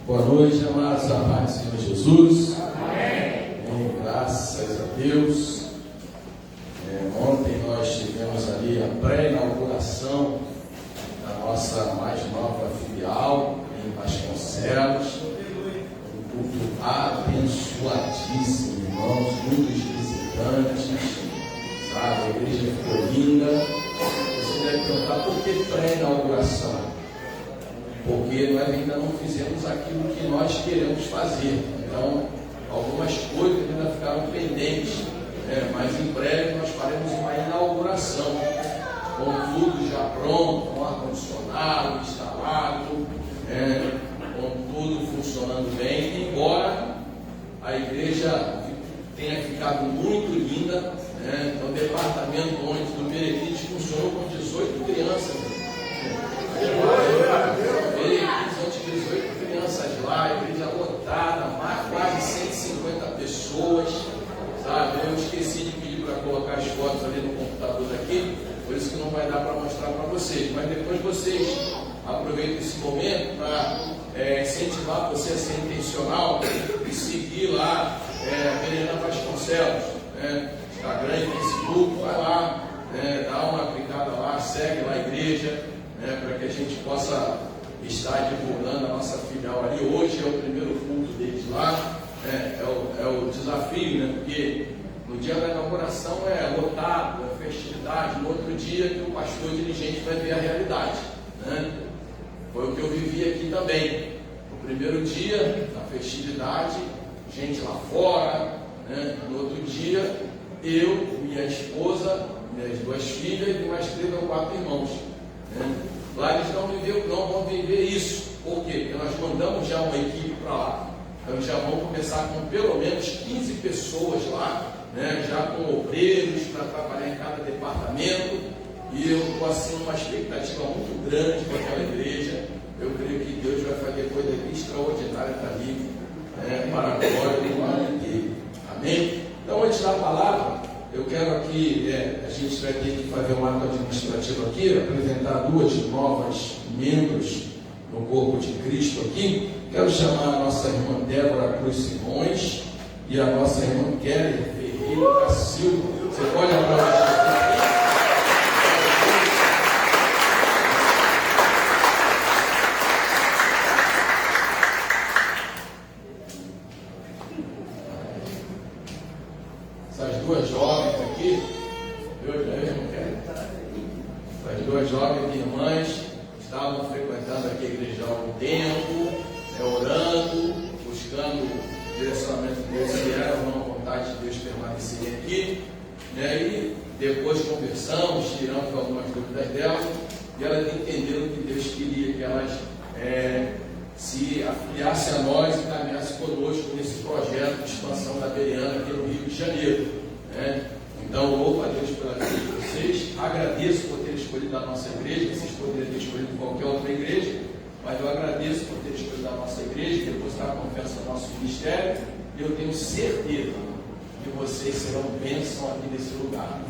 Boa noite, amados, a paz do Senhor Jesus. Amém. Graças a Deus. Ontem nós tivemos ali a pré-inauguração da nossa mais nova filial em Vasconcelos. Um culto abençoadíssimo, irmãos, muitos visitantes, sabe? A igreja ficou linda. Você deve perguntar por que pré-inauguração? Porque nós ainda não fizemos aquilo que nós queremos fazer. Então, algumas coisas ainda ficaram pendentes, mas em breve nós faremos uma inauguração, com tudo já pronto, com ar-condicionado instalado, com tudo funcionando bem, embora a igreja tenha ficado muito linda. Então, o departamento onde do Benedito funcionou com 18 crianças. Onde 18 crianças lá, a igreja lotada, quase 150 pessoas, sabe? Eu esqueci de pedir para colocar as fotos ali no computador daqui, por isso que não vai dar para mostrar para vocês, mas depois vocês aproveitem esse momento para incentivar você a ser intencional e seguir lá Bereana Vasconcelos, Instagram e Facebook, vai lá, dá uma clicada lá, segue lá a igreja, para que a gente possa estar divulgando a nossa filial ali. Hoje é o primeiro culto deles lá, é o desafio, porque no dia da inauguração é lotado, é festividade, no outro dia que o pastor dirigente vai ver a realidade, Foi o que eu vivi aqui também. No primeiro dia, na festividade, gente lá fora, No outro dia, eu, minha esposa, minhas 2 filhas e mais 3 ou 4 irmãos. Lá eles não vão viver isso. Por quê? Porque nós mandamos já uma equipe para lá. Então já vão começar com pelo menos 15 pessoas lá, já com obreiros para trabalhar em cada departamento. E eu estou assim uma expectativa muito grande com aquela igreja. Eu creio que Deus vai fazer coisa extraordinária ali, para a glória do ano inteiro. Amém? Então, antes da palavra, eu quero aqui, a gente vai ter que fazer um ato administrativo aqui, apresentar 2 novas membros no corpo de Cristo aqui. Quero chamar a nossa irmã Débora Cruz Simões e a nossa irmã Kelly Ferreira da Silva. Você pode aplaudir? Essas 2 jovens aqui, as 2 jovens irmãs estavam frequentando aqui a igreja há algum tempo, orando, buscando direcionamento de Deus, se era uma vontade de Deus permanecerem aqui, e depois conversamos, tiramos algumas dúvidas delas, e elas entenderam que Deus queria que elas se afiliassem a nós e caminhassem conosco nesse projeto de expansão da Bereana aqui no Rio de Janeiro. Então, louvo a Deus pela vida de vocês, agradeço por ter escolhido a nossa igreja. Vocês poderiam ter escolhido qualquer outra igreja, mas eu agradeço por ter escolhido a nossa igreja, depositar a confiança no nosso ministério, e eu tenho certeza que vocês serão bênção aqui nesse lugar.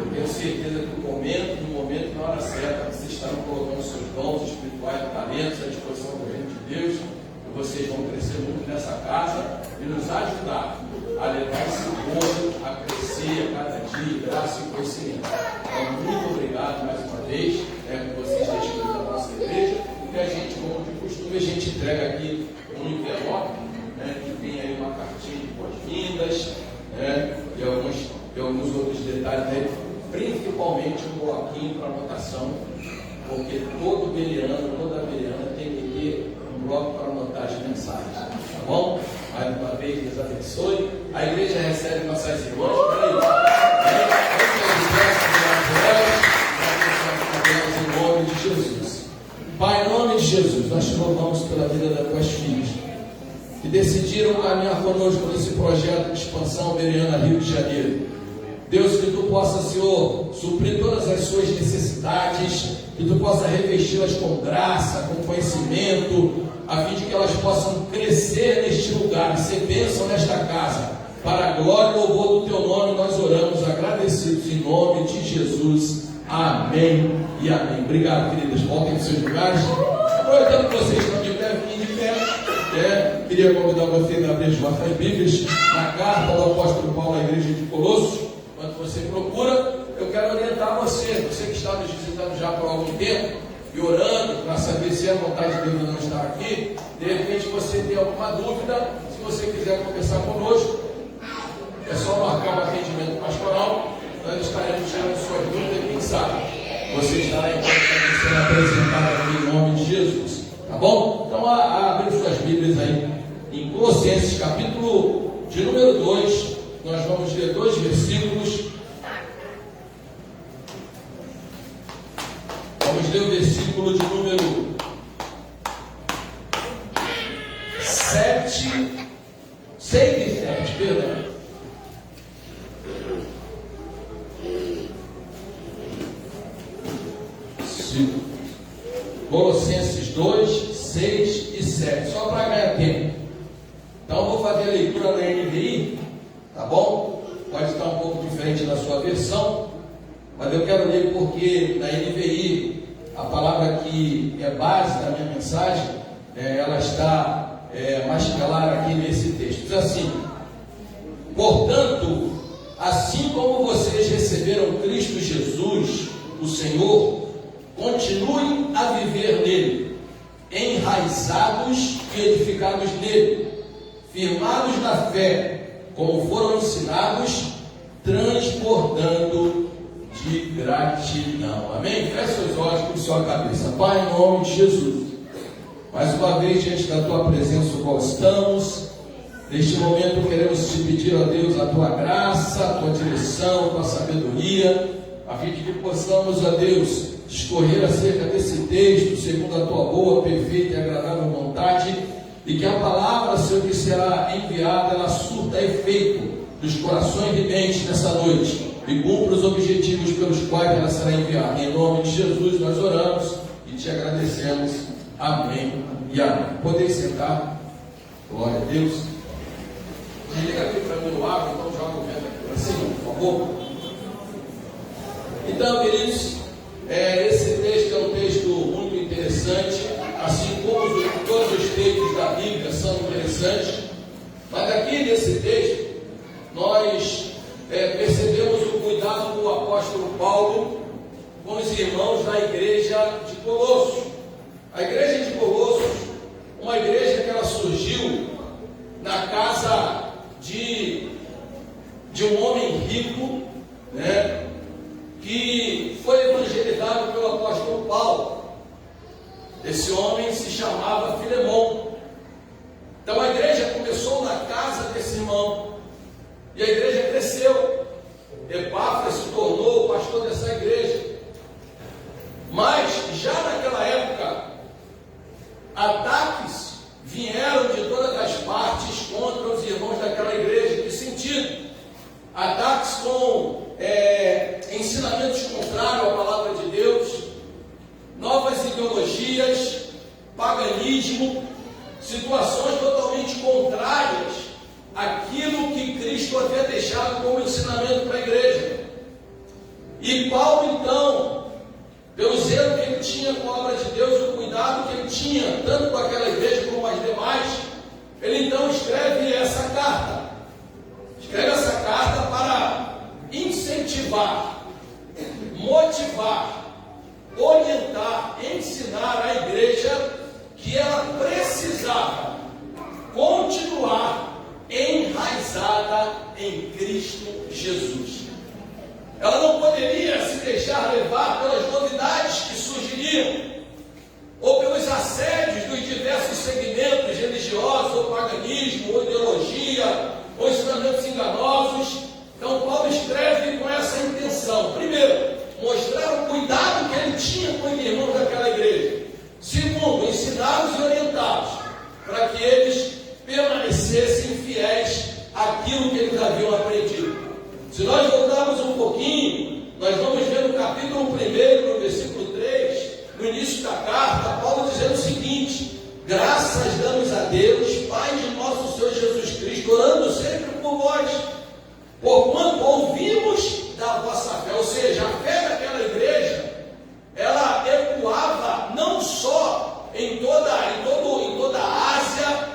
Eu tenho certeza que no momento e na hora certa, vocês estarão colocando seus dons espirituais e talentos à disposição do reino de Deus, e vocês vão crescer muito nessa casa e nos ajudar a levar esse povo a crescer a cada dia, graça e conhecimento. Então, muito obrigado mais uma vez por vocês terem escolhido a nossa igreja, e a gente, como de costume, a gente entrega aqui um envelope, que tem aí uma cartinha de boas-vindas, e alguns outros detalhes aí, principalmente um bloquinho para anotação, porque toda Bereana tem que ter um bloco para anotar as mensagens, tá bom? Mais uma vez, Deus abençoe. A igreja recebe nossas irmãs. Em nome de Jesus. Pai, em nome de Jesus, nós te louvamos pela vida das tuas filhas que decidiram caminhar conosco nesse projeto de expansão Bereana Rio de Janeiro. Deus, que tu possa, Senhor, suprir todas as suas necessidades, que tu possa revesti-las com graça, com conhecimento, a fim de que elas possam crescer neste lugar e ser bênção nesta casa. Para a glória e louvor do teu nome, nós oramos agradecidos em nome de Jesus. Amém e amém. Obrigado, queridas. Voltem aos seus lugares. Aproveitando que vocês estão de pé, fiquem de pé. Queria convidar você a abrir as vossas Bíblias na carta do apóstolo Paulo à igreja de Colossos. Enquanto você procura, eu quero orientar você que está nos visitando já por algum tempo e orando para saber se a vontade de Deus não está aqui. De repente você tem alguma dúvida, se você quiser conversar conosco, é só marcar um atendimento pastoral. Nós estaremos tirando suas dúvidas e quem sabe você estará sendo apresentado aqui em nome de Jesus. Tá bom? Então abre suas Bíblias aí em Colossenses, capítulo de número 2. Nós vamos ler 2 versículos. Vamos ler o versículo de número 6 e 7, perdão. Colossenses 2, 6 e 7, só para ganhar tempo. Então eu vou fazer a leitura na NVI, tá bom? Pode estar um pouco diferente da sua versão, mas eu quero ler porque na NVI, a palavra que é base da minha mensagem, ela está mais clara aqui nesse texto. Diz assim: portanto, assim como vocês receberam Cristo Jesus, o Senhor, continuem a viver nele, enraizados e edificados nele, firmados na fé, como foram ensinados, transbordando de gratidão. Amém? Feche seus olhos com sua cabeça. Pai, em nome de Jesus, mais uma vez diante da tua presença, qual estamos. Neste momento queremos te pedir, ó Deus, a tua graça, a tua direção, a tua sabedoria, a fim de que possamos, ó Deus, discorrer acerca desse texto, segundo a tua boa, perfeita e agradável vontade, e que a palavra, Senhor, que será enviada, ela surta efeito nos corações e mentes nessa noite, e cumpra os objetivos pelos quais ela será enviada. Em nome de Jesus nós oramos e te agradecemos. Amém e amém. Podem sentar. Glória a Deus. Desliga aqui para mim no ar, então joga o vento aqui para cima, por favor. Então, queridos, esse texto é um texto muito interessante, assim como todos os textos da Bíblia são interessantes, mas aqui nesse texto nós percebemos o cuidado do apóstolo Paulo com os irmãos da igreja de Colossos. A igreja de Colossos, uma igreja que ela surgiu na casa de um homem rico, né, que foi evangelizado pelo apóstolo Paulo. Esse homem se chamava Filemon. Então a igreja começou na casa desse irmão, e a igreja cresceu. Epáfras se tornou o pastor dessa igreja. Mas já naquela época, ataques vieram de todas as partes contra os irmãos daquela igreja. Que sentido? Ataques com ensinamentos contrários à palavra de Deus, novas ideologias, paganismo, situações totalmente contrárias àquilo que Cristo havia deixado como ensinamento para a igreja. E Paulo, então, pelo zelo que ele tinha com a obra de Deus, o cuidado que ele tinha, tanto com aquela igreja como as demais, ele então escreve essa carta. Escreve essa carta para incentivar, motivar, orientar, ensinar a igreja que ela precisava continuar enraizada em Cristo Jesus. Ela não poderia se deixar levar pelas novidades que surgiriam, ou pelos assédios dos diversos segmentos religiosos, ou paganismo, ou ideologia, ou ensinamentos enganosos. Então Paulo escreve com essa intenção: primeiro, mostrar o cuidado que ele tinha com os irmãos daquela igreja; segundo, ensiná-los e orientá-los para que eles permanecessem fiéis àquilo que eles haviam aprendido. Se nós voltarmos um pouquinho, nós vamos ver no capítulo 1, no versículo 3, no início da carta, Paulo dizendo o seguinte: graças damos a Deus, Pai de nosso Senhor Jesus Cristo, orando sempre por vós, porquanto ouvimos da vossa fé. Ou seja, a fé daquela igreja, ela ecoava não só em toda a Ásia,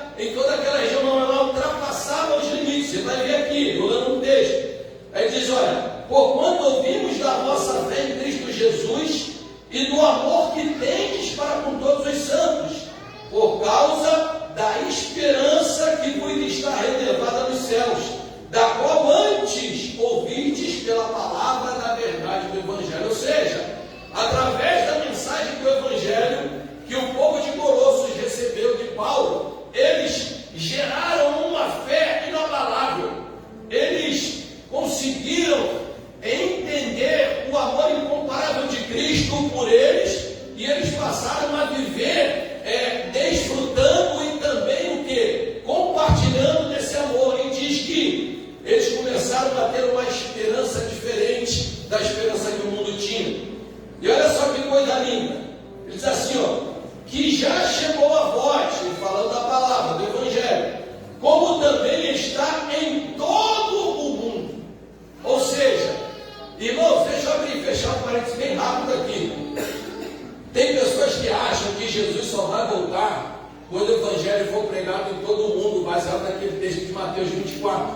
Evangelho for pregado em todo o mundo, baseado naquele texto de Mateus 24.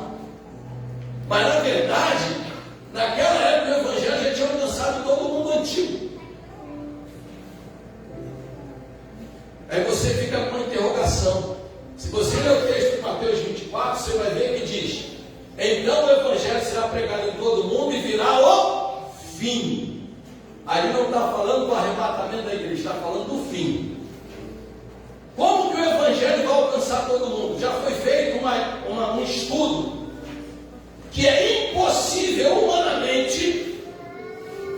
Mas na verdade, naquela época o Evangelho já tinha alcançado todo o mundo antigo. Aí você fica com uma interrogação. Se você ler o texto de Mateus 24, você vai ver que diz: então o Evangelho será pregado em todo o mundo e virá o fim. Aí não está falando do arrebatamento da igreja, está falando do fim. Como que o Evangelho vai alcançar todo mundo? Já foi feito um estudo que é impossível humanamente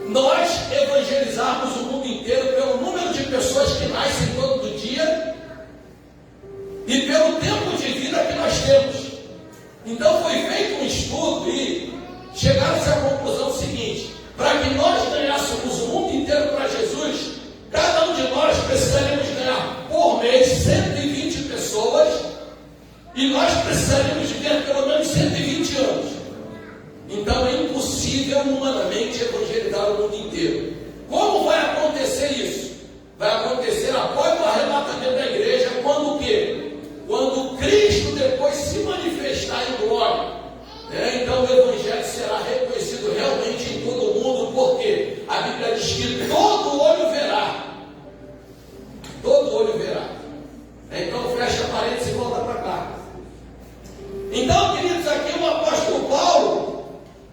nós evangelizarmos o mundo inteiro pelo número de pessoas que nascem todo dia e pelo tempo de vida que nós temos. Então foi feito um estudo e chegaram-se à conclusão seguinte: para que nós ganhássemos o mundo inteiro para Jesus, cada um de nós precisaríamos ganhar por mês 120 pessoas e nós precisaríamos viver pelo menos 120 anos. Então é impossível humanamente evangelizar o mundo inteiro. Como vai acontecer isso? Vai acontecer após o arrebatamento da igreja, quando o quê? Quando Cristo depois se manifestar em glória. Então o Evangelho será reconhecido realmente em todo o mundo, porque a Bíblia diz que todo olho verá. Todo olho verá. Então fecha a parede e volta para cá. Então, queridos, aqui o apóstolo Paulo,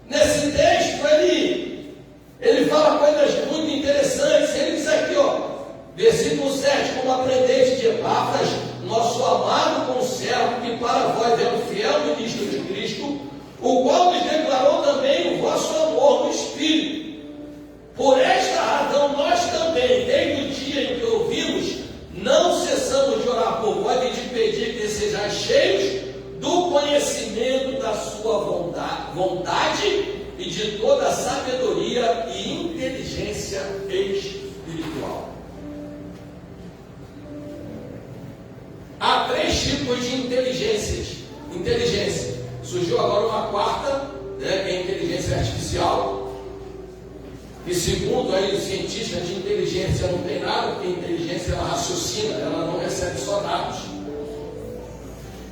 nesse texto, ele fala coisas muito interessantes. Ele diz aqui, versículo 7: como aprendeste de Epáfras, nosso amado conservo, que para vós é um fiel ministro de Cristo, o qual nos declarou também o vosso amor no Espírito. Por esta razão, nós também, desde o dia em que ouvimos, não cessamos de orar por vós e de pedir que sejais cheios do conhecimento da sua vontade e de toda a sabedoria e inteligência espiritual. Há 3 tipos de inteligência. Surgiu agora uma quarta, que é a inteligência artificial. E segundo aí os cientistas de inteligência, não tem nada, porque a inteligência ela raciocina, ela não recebe só dados.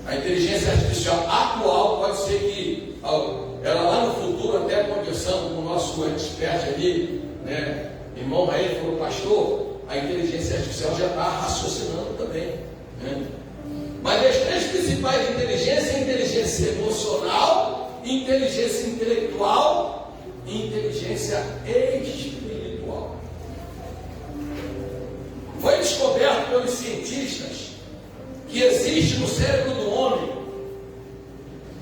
A inteligência artificial atual pode ser que ela lá no futuro, até conversando com o nosso expert ali, irmão Raí, falou: pastor, a inteligência artificial já está raciocinando também. Mas as 3 principais inteligências: inteligência emocional, inteligência intelectual e inteligência espiritual. Foi descoberto pelos cientistas que existe no cérebro do homem,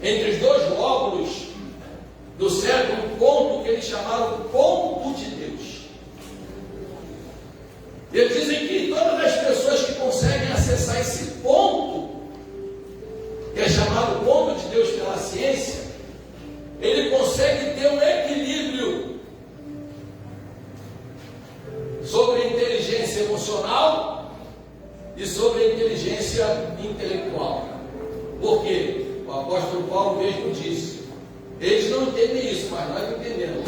entre os 2 lóbulos do cérebro, um ponto que eles chamaram de ponto de Deus. Eles dizem que todas as pessoas que conseguem acessar esse ponto, que é chamado ponto de Deus pela ciência, ele consegue ter um equilíbrio sobre a inteligência emocional e sobre a inteligência intelectual. Por quê? O apóstolo Paulo mesmo disse: eles não entendem isso, mas nós entendemos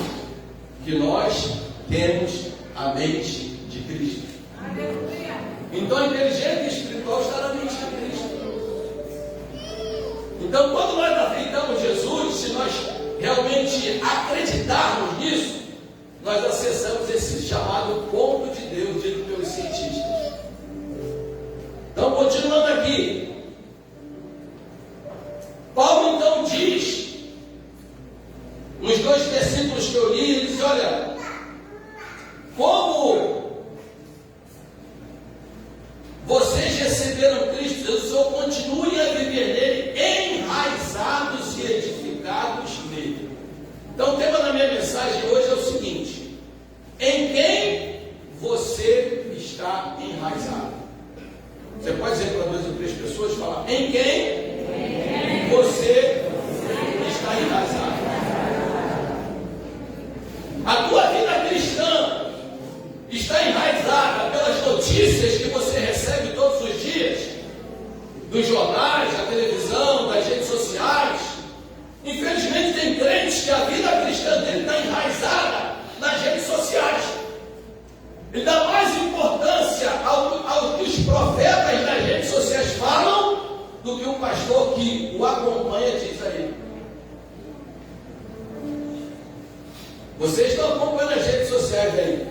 que nós temos a mente de Cristo. Então a inteligência espiritual está na mente de Cristo. Então, quando nós aceitamos Jesus, se nós realmente acreditarmos nisso, nós acessamos esse chamado ponto de Deus, dito pelos cientistas. Então, continuando aqui, Paulo então diz, nos 2 versículos que eu li, ele diz: olha, como vocês receberam Cristo Jesus, ou continuem a viver nele, enraizados e edificados nele. Então o tema da minha mensagem hoje é o seguinte: em quem você está enraizado? Você pode dizer para 2 ou 3 pessoas, falar: em quem você está enraizado? A tua vida cristã está enraizada pelas notícias que você recebe todos os dias, dos jornais, da televisão, das redes sociais. Infelizmente tem crentes que a vida cristã dele está enraizada nas redes sociais. Ele dá mais importância ao que os profetas das redes sociais falam do que o pastor que o acompanha diz a ele. Vocês estão acompanhando as redes sociais aí.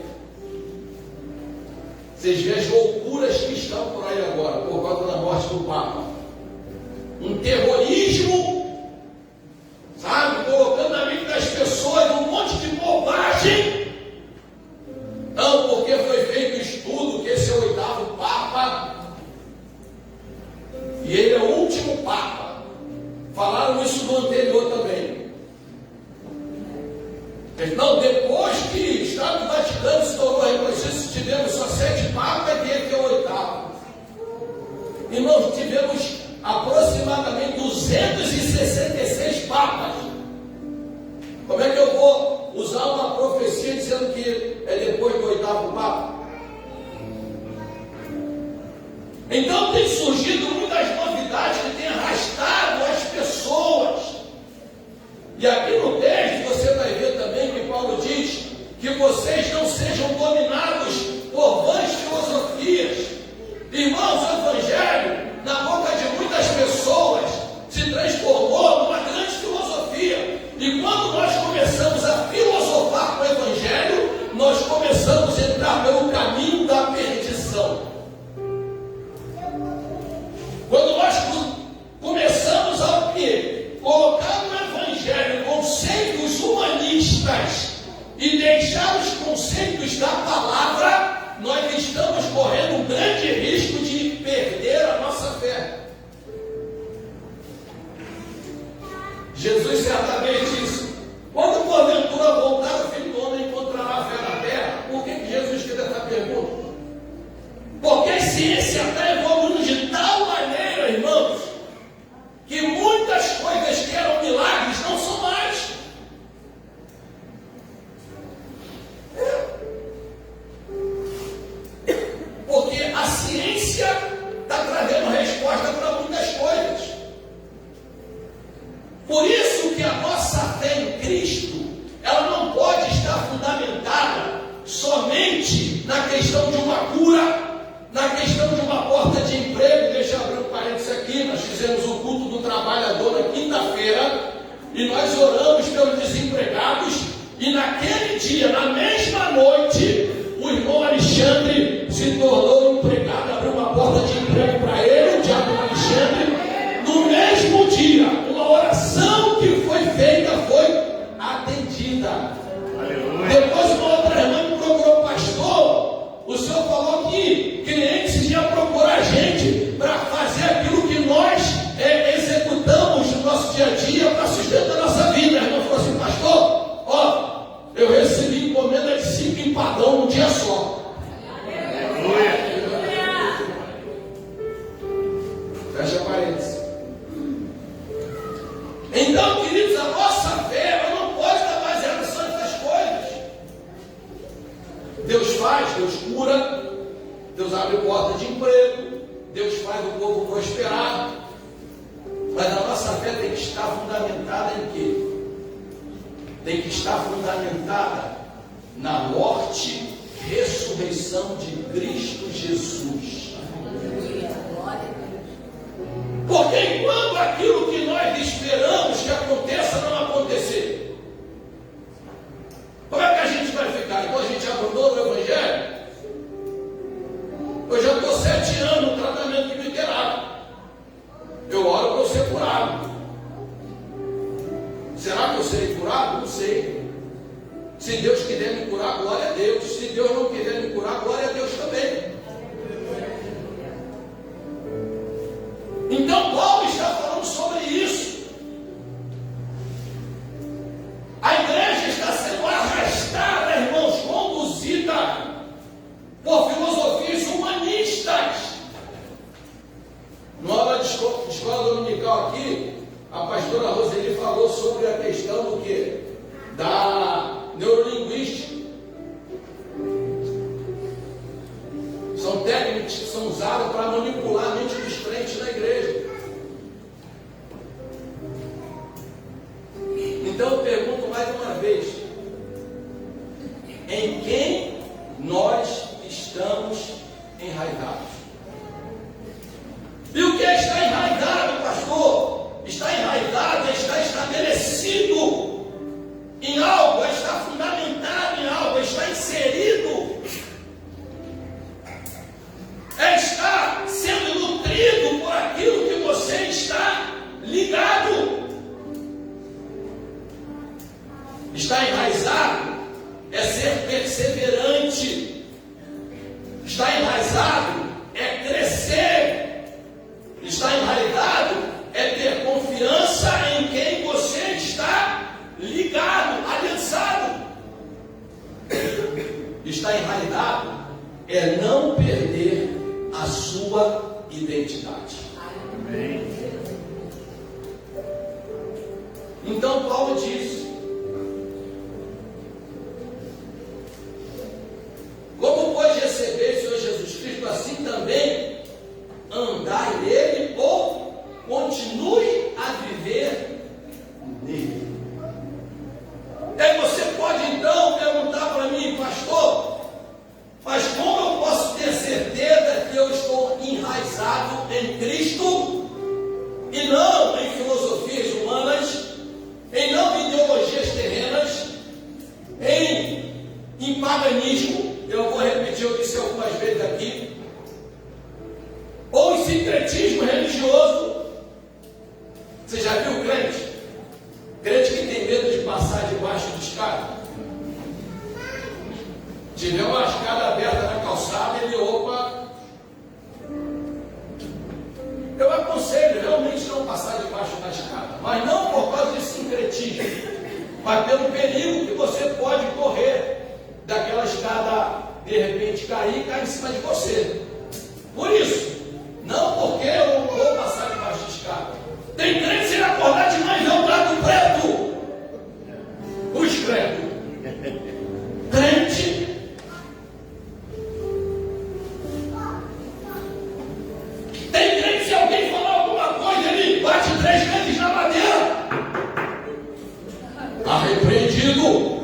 Vocês veem as loucuras que estão por aí agora, por causa da morte do Papa. Um terrorismo, sabe, colocando na mente das pessoas um monte de bobagem. Não, porque foi feito estudo que esse é o 8º Papa e ele é o último Papa. Falaram isso no anterior também. Não, depois que o Estado do Vaticano se tornou reconhecido, tivemos só 7 papas e ele que é o 8º. Irmãos, tivemos aproximadamente 266 papas. Como é que eu vou usar uma profecia dizendo que é depois do 8º Papa? Então tem surgido muitas novidades que têm arrastado as pessoas. E aqui no texto você vai ver também que Paulo diz que vocês não sejam dominados por vãs filosofias. Irmãos, o Evangelho, na boca de muitas pessoas, se transformou numa grande filosofia. E quando nós começamos a filosofar com o Evangelho, nós começamos a entrar pelo caminho da perdição. Quando nós começamos a colocar no Evangelho conceitos humanistas e deixar os conceitos da palavra, nós estamos correndo um grande risco de perder a nossa fé. Jesus certamente disse: quando porventura voltar o Filho do Homem encontrará fé na terra? Por que Jesus fez essa pergunta? Porque a ciência está evoluindo de tal maneira, irmãos, que muitas coisas que eram milagres não são mais. Porque a ciência está trazendo resposta para muitas coisas. Por isso que a nossa fé em Cristo, ela não pode estar fundamentada somente na questão de uma cura, na questão de uma porta de emprego. Deixa eu abrir um parênteses aqui. Nós fizemos o culto do trabalhador na quinta-feira e nós oramos pelos desempregados, e naquele dia, na mesma noite, o irmão Alexandre se tornou empregado, abriu uma porta de emprego para ele, o diácono Alexandre. No mesmo dia, uma oração que foi feita foi atendida. Aleluia. Depois uma outra irmã me procurou: pastor, o senhor falou que clientes iam procurar a gente para fazer aquilo que nós executamos no nosso dia a dia para sustentar a nossa vida. A irmã falou assim: pastor, ó, eu recebi encomenda de 5 empadão num dia só. Aleluia. Fecha parênteses. Então, queridos, a nossa fé, ela não pode estar baseada só nessas coisas. Deus faz, Deus cura, Deus abre porta de emprego, Deus faz o povo prosperar. Mas a nossa fé tem que estar fundamentada em quê? Tem que estar fundamentada na morte e ressurreição de Cristo Jesus. Porque enquanto aquilo que nós esperamos que aconteça não acontecer, como é que a gente vai ficar? Então a gente abandona o Evangelho? Eu já estou 7 anos no tratamento quimioterápico. Eu oro para eu ser curado. Será que eu serei curado? Não sei. Se Deus quiser me curar, glória a Deus. Se Deus não quiser me curar, glória a Deus também. Então Paulo está falando sobre isso. A igreja está sendo arrastada, irmãos, conduzida por filosofias humanistas. Na aula de escola dominical aqui, a pastora Roseli falou sobre a questão do quê? Da neurolinguística. São técnicas que são usadas para manipular a mente dos crentes na igreja. Então eu pergunto mais uma vez: em quem nós estamos enraizados? E o que é estar enraizado? Estar enraizado é não perder a sua identidade. Amém. Então Paulo diz: como pode receber o Senhor Jesus Cristo, assim também andai nele, ou continue a viver nele. E aí você pode então perguntar para mim, pastor, mas como eu posso ter certeza que eu estou enraizado em Cristo e não em filosofias humanas, em não ideologias terrenas, em paganismo? Eu vou repetir, eu disse algumas vezes aqui, ou em sincretismo religioso. Você já viu crente? Crente que tem medo de passar debaixo de escada. Tiver uma escada aberta na calçada, ele opa. Eu aconselho realmente não passar debaixo da escada, mas não por causa de sincretismo, mas pelo perigo que você pode correr daquela escada, de repente cair e cair em cima de você. Por isso, não porque eu não vou passar debaixo de escada. Tem crente sem acordar de manhã, o gato preto. O escreto. Crente. Tem crente, se alguém falar alguma coisa, ele bate 3 vezes na madeira. Está repreendido.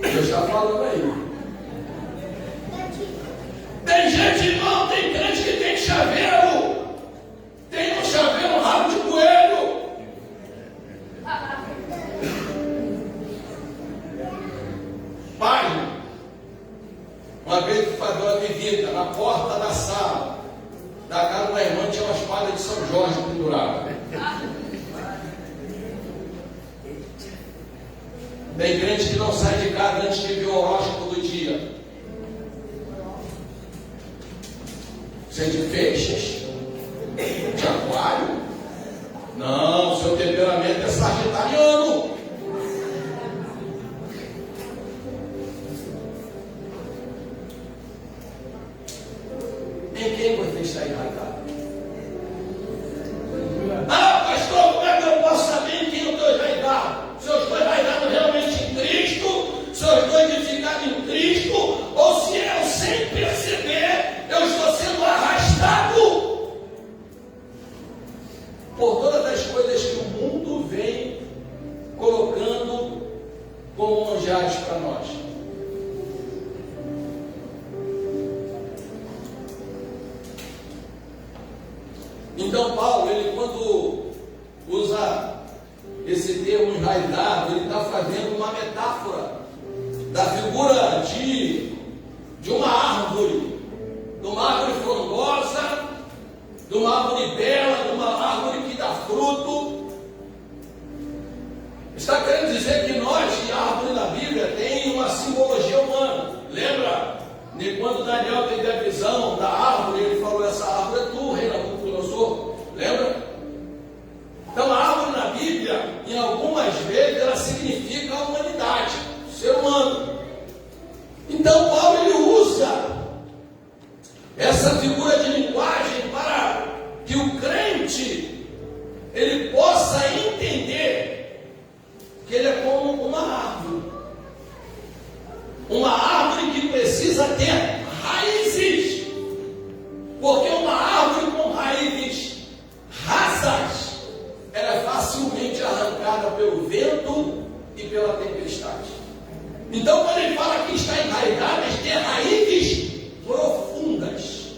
Deus está falando aí. Tem gente, irmão, tem crente que tem chaveiro. Tem um chaveiro, um rabo de coelho. Pai, uma vez fui fazer uma visita na porta da sala da casa da irmã, tinha uma espada de São Jorge pendurada. Tem crente que não sai de casa antes de ver o horóscopo do dia. Você é de peixes? De aquário? Não, seu temperamento é sagitariano. Em quem você está enraizado? Ah, pastor, como é que eu posso saber em quem eu estou enraizado? Se eu estou enraizado realmente em Cristo, se eu estou edificado em Cristo, ou se eu, sem perceber, eu estou sendo arrastado por todas as coisas que o mundo vem colocando como manjares para nós. Então Paulo, ele quando usa esse termo enraizado, ele está fazendo uma metáfora da figura de uma árvore frondosa, de uma árvore bela, de uma árvore que dá fruto. Está querendo dizer que nós, de árvore na Bíblia, tem uma simbologia humana. Lembra de quando Daniel teve a visão da árvore, ele falou: essa árvore é tu, rei Nabucodonosor. Lembra? Então a árvore na Bíblia, em algumas vezes, ela significa a humanidade, o ser humano. Então Paulo, ele usa essa figura de linguagem para que o crente ele possa entender que ele é como uma árvore que precisa ter raízes, porque uma árvore com raízes rasas, ela é facilmente arrancada pelo vento e pela tempestade. Então, quando ele fala que está enraizado, é ter raízes profundas.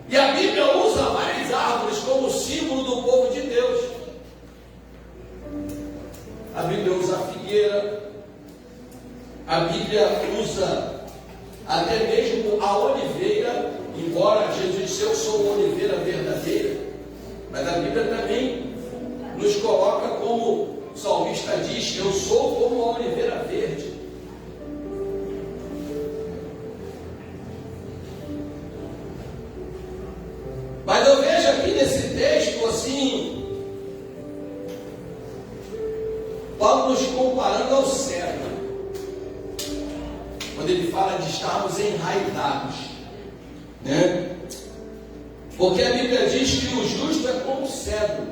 E a Bíblia usa várias árvores como símbolo do povo de Deus. A Bíblia usa a figueira, a Bíblia usa até mesmo a oliveira, embora Jesus disse: eu sou a oliveira verdadeira. Mas a Bíblia também nos coloca, como o salmista diz: eu sou como a oliveira verde. Mas eu vejo aqui nesse texto assim, Paulo nos comparando ao cedro, quando ele fala de estarmos enraizados, né? Porque a Bíblia diz que o justo é como o cedro.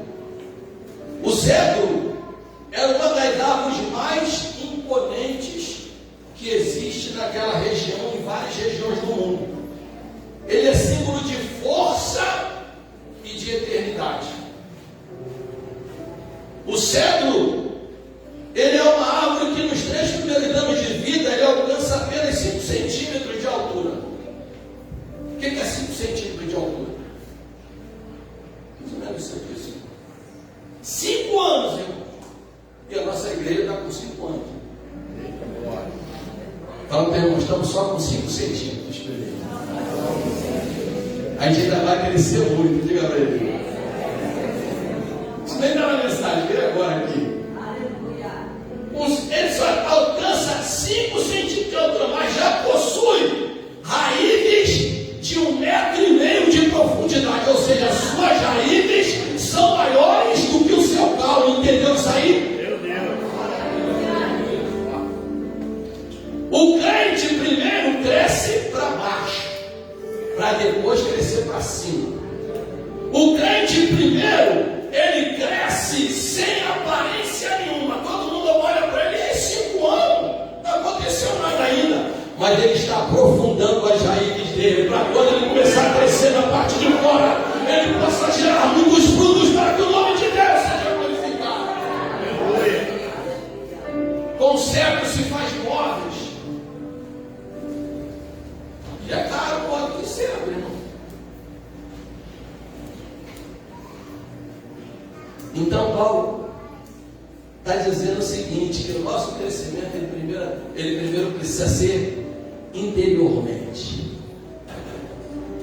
O cedro é uma das árvores mais imponentes que existe naquela região, em várias regiões do mundo. Ele é símbolo de força e de eternidade. O cedro, ele é uma árvore que nos 3 primeiros anos de vida ele alcança apenas 5 centímetros de altura. O que é 5 centímetros de altura? Mais ou menos isso aqui, assim. 5 anos, irmão. E a nossa igreja está com 5 anos. Então, irmão, estamos só com 5 centímetros. A gente ainda vai crescer muito, diga para ele. Isso nem está na mensagem, vem agora aqui. Ele só alcança 5 centímetros de altura, mas já possui raízes de 1,5 metro de profundidade. Ou seja, as suas raízes são maiores do que o seu caule. Entendeu isso aí? Meu Deus. O crente primeiro cresce para baixo, para depois crescer para cima. O crente primeiro, ele cresce sem aparência nenhuma. Todo mundo olha para ele, é 5 anos, não aconteceu nada ainda. Mas ele está aprofundando as raízes dele, para quando ele começar a crescer na parte de fora, ele possa gerar muitos frutos para que o nome de Deus seja glorificado. Com cedro se faz móveis. E é caro o móvel de cedro, irmão. Então Paulo está dizendo o seguinte, que o nosso crescimento ele primeiro precisa ser interiormente.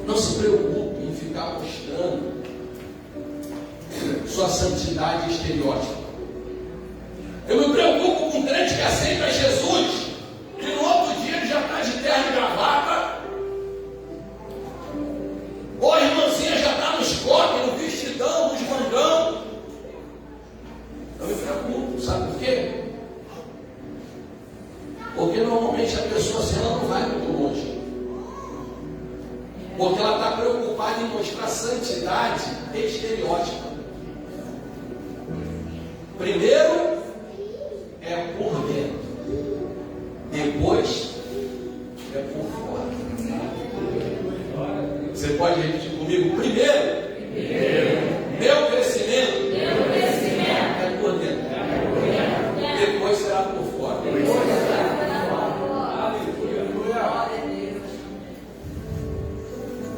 Não se preocupe em ficar mostrando sua santidade exteriórica. Eu me preocupo com um crente que aceita Jesus e no outro dia ele já está de terno e gravata, ou a irmãzinha já está nos copos, no vestidão, nos mangão. Eu me preocupo, sabe por quê? Porque normalmente a pessoa assim, ela não vai muito longe. Porque ela está preocupada em mostrar santidade exteriórica. Primeiro é por dentro, depois é por fora. Você pode repetir comigo? Primeiro, meu crescimento é por dentro, depois será por fora.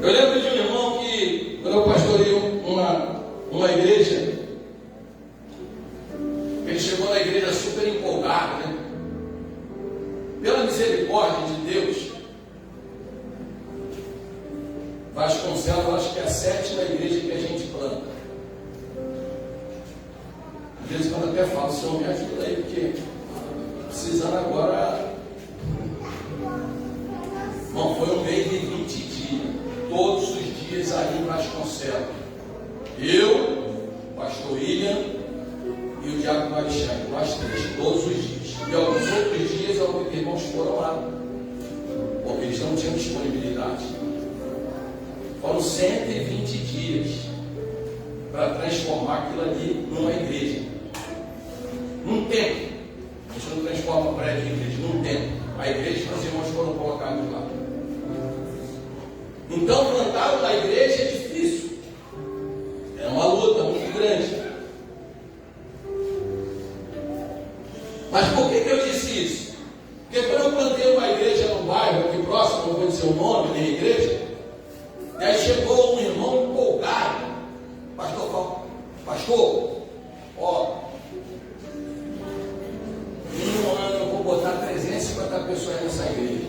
Eu lembro de um irmão que, quando eu pastorei uma igreja, ele chegou na igreja super empolgado, né? Pela misericórdia de Deus, Vasconcelos, eu acho que é a 7ª igreja que a gente planta. Às vezes, quando até falo, Senhor, me ajuda aí, porque precisando agora. Não, foi um mês de 20 dias, todos os dias ali em Vasconcelos. Eu, o pastor William e o diácono Alexandre, nós 3, todos os dias. E alguns outros dias, alguns irmãos foram lá, porque eles não tinham disponibilidade. Foram 120 dias para transformar aquilo ali numa igreja. Num tempo. A gente não transforma prédio em igreja, num tempo. A igreja que os irmãos foram colocados lá. Então, plantar uma igreja é difícil. É uma luta muito grande. Mas por que eu disse isso? Porque quando eu plantei uma igreja no bairro aqui próximo, não vou dizer o nome nem a igreja, e aí chegou um irmão empolgado. Pastor, ó, em um ano eu vou botar 350 pessoas nessa igreja.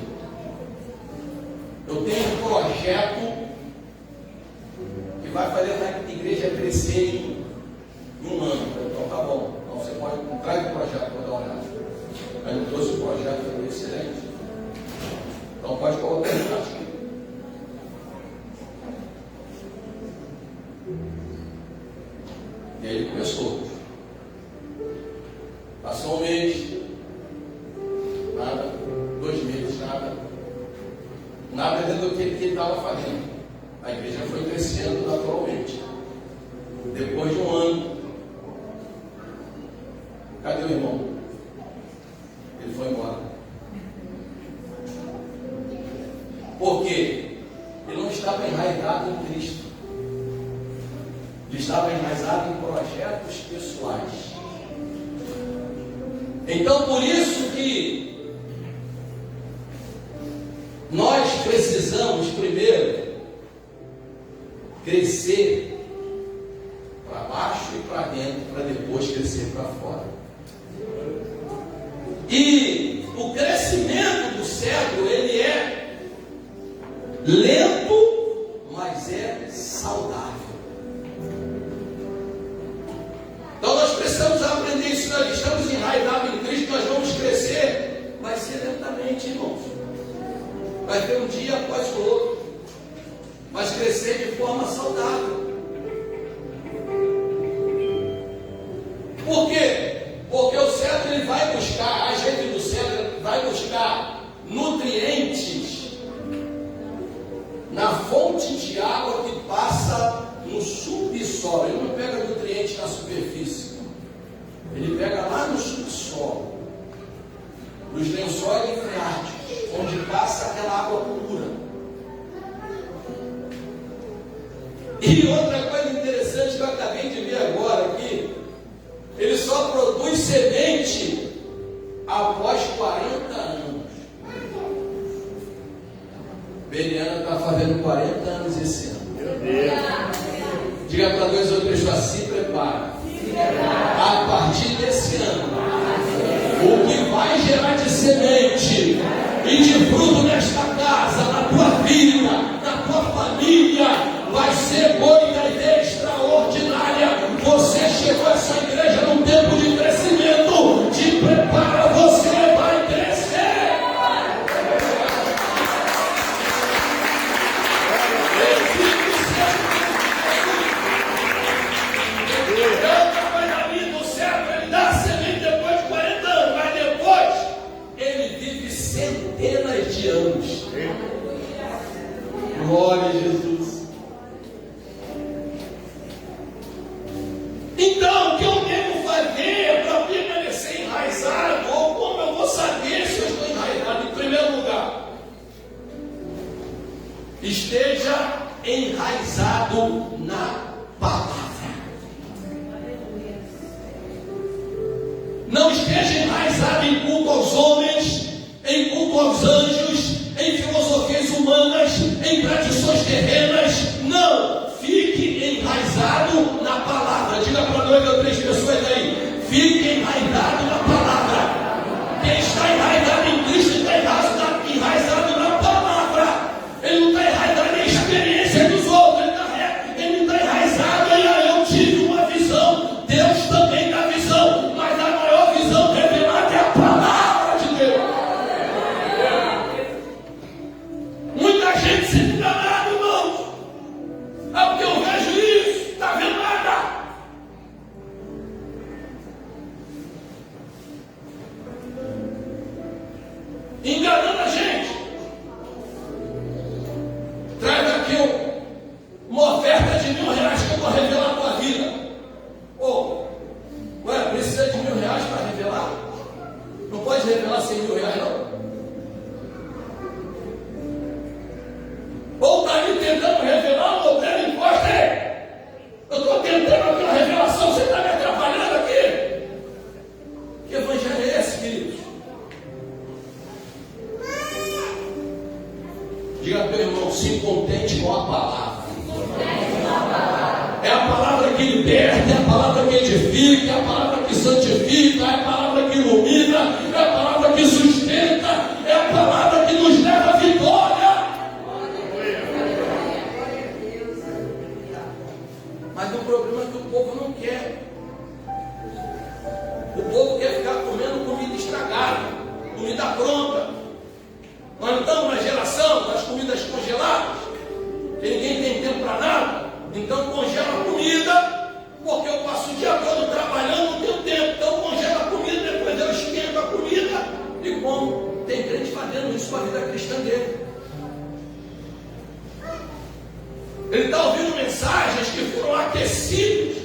Eu tenho um projeto que vai fazer a igreja crescer em um ano. Então tá bom. Então você pode traz o projeto para dar uma olhada. Aí eu trouxe o projeto, foi excelente. Então pode colocar em prática. E aí ele começou. Passou um mês. ele estava fazendo. A igreja foi crescendo naturalmente. Depois de um ano, cadê o irmão? Ele foi embora. Por quê? Ele não estava enraizado em Cristo. Ele estava enraizado em projetos pessoais. Então, por isso que nós precisamos primeiro crescer para baixo e para dentro, para depois crescer para fora. E o crescimento do cérebro, ele é lento, mas é saudável. Então nós precisamos aprender isso daí. Estamos enraizados em Cristo, nós vamos crescer. Vai ser lentamente, irmãos. Vai ter um dia após o outro. Mas crescer de forma saudável. Por quê? Porque o cérebro ele vai buscar, a gente do cérebro vai buscar nutrientes na fonte de água que passa no subsolo. Ele não pega nutrientes na superfície. Ele pega lá no subsolo, nos lençóis freáticos, onde passa aquela água pura. E outra coisa interessante que eu acabei de ver agora aqui, ele só produz semente após 40 anos. Beliana está fazendo 40 anos esse ano. Meu Deus. Diga para 2 ou 3 pessoas, se prepara. A partir desse ano, o que vai gerar de semente e de fruto nesta casa, na tua vida, na tua família, vai ser coisa extraordinária. Você chegou a essa igreja num tempo de crescimento. Te prepara, você vai crescer. Ele dá semente depois de 40 anos, mas depois ele vive centenas de anos. Glória a Jesus. Então, o que eu devo fazer para permanecer enraizado? Ou como eu vou saber se eu estou enraizado? Em primeiro lugar, esteja enraizado na palavra. Não esteja enraizado em culto aos homens, em culto aos anjos, em filosofias humanas, em tradições terrenas. Não! Fique enraizado na palavra. Diga para 2 ou 3 pessoas aí. Fique enraizado na palavra. Quem está enraizado em Cristo está enraizado na palavra. Ele não está enraizado na experiência dos outros. Ele não está enraizado em eu tive uma visão. Deus também dá visão. Mas a maior visão revelada é a palavra de Deus. Muita gente se enganada, irmãos. Ah, porque eu vejo isso, está vendo nada. Enganando a gente. Traz aqui uma oferta de R$1.000 que eu vou revelar a tua vida. Precisa de R$1.000 para revelar? Não pode revelar R$100.000 não? Ou está aí tentando revelar, ou Breno encosta aí. Eu estou tentando aquela revelação, você está me atrapalhando aqui. Que evangelho é esse, queridos? Diga para o irmão, se contente com a palavra. É a palavra que liberta, é a palavra que edifica, é a palavra que santifica, é a palavra que ilumina, é a palavra que sustenta, é a palavra que nos leva à vitória. Mas o problema é que o povo não quer. O povo quer ficar comendo comida estragada, comida pronta. Nós estamos na geração das comidas congeladas, que ninguém tem tempo para nada. Então congela a comida, porque eu passo o dia todo trabalhando, não tenho tempo. Então congela a comida, depois eu esquento a comida. Ele está ouvindo mensagens que foram aquecidas.